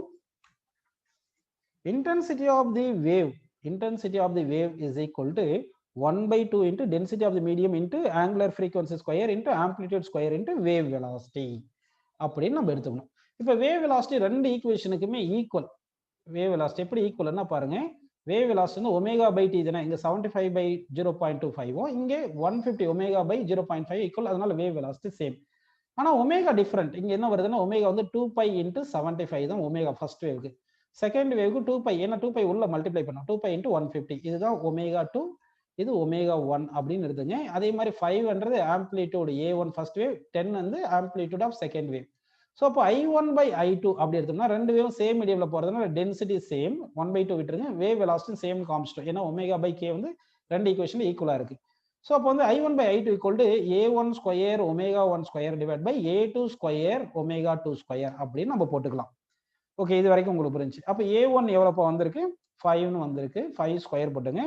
intensity of the wave is equal to 1/2 into density of the medium into angular frequency square into amplitude square into wave velocity அப்படின்னு நம்ம எடுத்துக்கணும். இப்போ wave velocity ரெண்டு ஈக்குவேஷனுக்குமே ஈக்குவல். wave velocity எப்படி ஈக்குவல்னா பாருங்க, wave velocity வந்து ஒமேகா பை டி தானே, இங்க 75 by 0.25 இங்கே 150 ஒமேகா பை 0.5 ஈக்குவல். அதனால wave velocity சேம். ஆனா ஒமேகா டிஃபரெண்ட். இங்க என்ன வருதுன்னா ஒமேகா வந்து 2π into 75 தான் ஒமேகா ஃபர்ஸ்ட் வேவ்க்கு. செகண்ட் வேவ்க்கு 2π, ஏன்னா 2π உள்ள மல்டிப்ளை பண்ணோம், 2π into 150 இதுதான் ஒமேகா 2, இது ஒமேகா 1 அப்படின்னு எடுத்துங்க. அதே மாதிரி 500 ஆம்பிளிட்யூட் A1 ஃபர்ஸ்ட் வேவ், 10 வந்து amplitude of second wave. So அப்போ I1 by I2 அப்படி எடுத்தோம்னா ரெண்டு வேவும் சேம் மீடியம்ல போறதுனால டென்சிட்டி சேம், 1/2 விட்டுருங்க, வேவ் வெலாசிட்டி சேம் கான்ஸ்டன்ட், ஏன்னா ஒமேகா பை கே வந்து ரெண்டு ஈக்குவேஷன்ல ஈக்குவலா இருக்கு. ஸோ அப்போ வந்து I1 by I2 equal to A1 square omega 1 square divide by A2 square omega 2 square அப்படின்னு நம்ம போட்டுக்கலாம். ஓகே, இது வரைக்கும் உங்களுக்கு புரிஞ்சு. அப்போ A1 எவ்வளோப்பா வந்திருக்கு 5ன்னு வந்திருக்கு, 5 ஸ்கொயர் போட்டுங்க,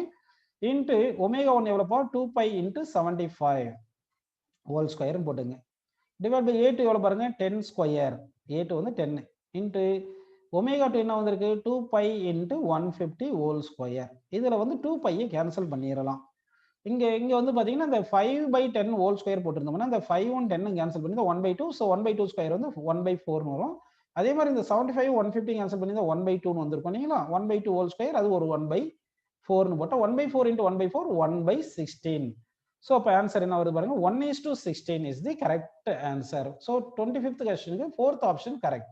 இன்ட்டு ஒமேகா 1 எவ்வளோப்பா 2π into 75 ஹோல் ஸ்கொயர்னு போட்டுங்க, டிவைட் பை A2 எவ்வளோ பாருங்க 10 ஸ்கொயர், A2 வந்து 10 இன்ட்டு ஒமேகா 2 என்ன வந்திருக்கு 2π into 150 ஹோல் ஸ்கொயர். இதில் வந்து 2πயை கேன்சல் பண்ணிடலாம். இங்க வந்து பாத்தீங்கன்னா இந்த 5/10 ஹோல் ஸ்கொயர் போட்டிருந்தோம்னா இந்த 5 1 10 கேன்சல் பண்ணி 1/2, ஸோ 1/2 ஸ்கொயர் வந்து 1/4 வரும். அதே மாதிரி இந்த 75 150 கேன்சல் பண்ணி 1/2 வந்திருக்கும் இல்லைங்களா, 1/2 ஹோல் ஸ்கொயர் அது ஒரு 1/4 போட்டா 1/4 into 1/4 1/16. ஸோ அப்போ ஆன்சர் என்ன வருது பாருங்க 1:16 is the correct answer. So 25th கொஸ்டினுக்கு 4th ஆப்ஷன் கரெக்ட்.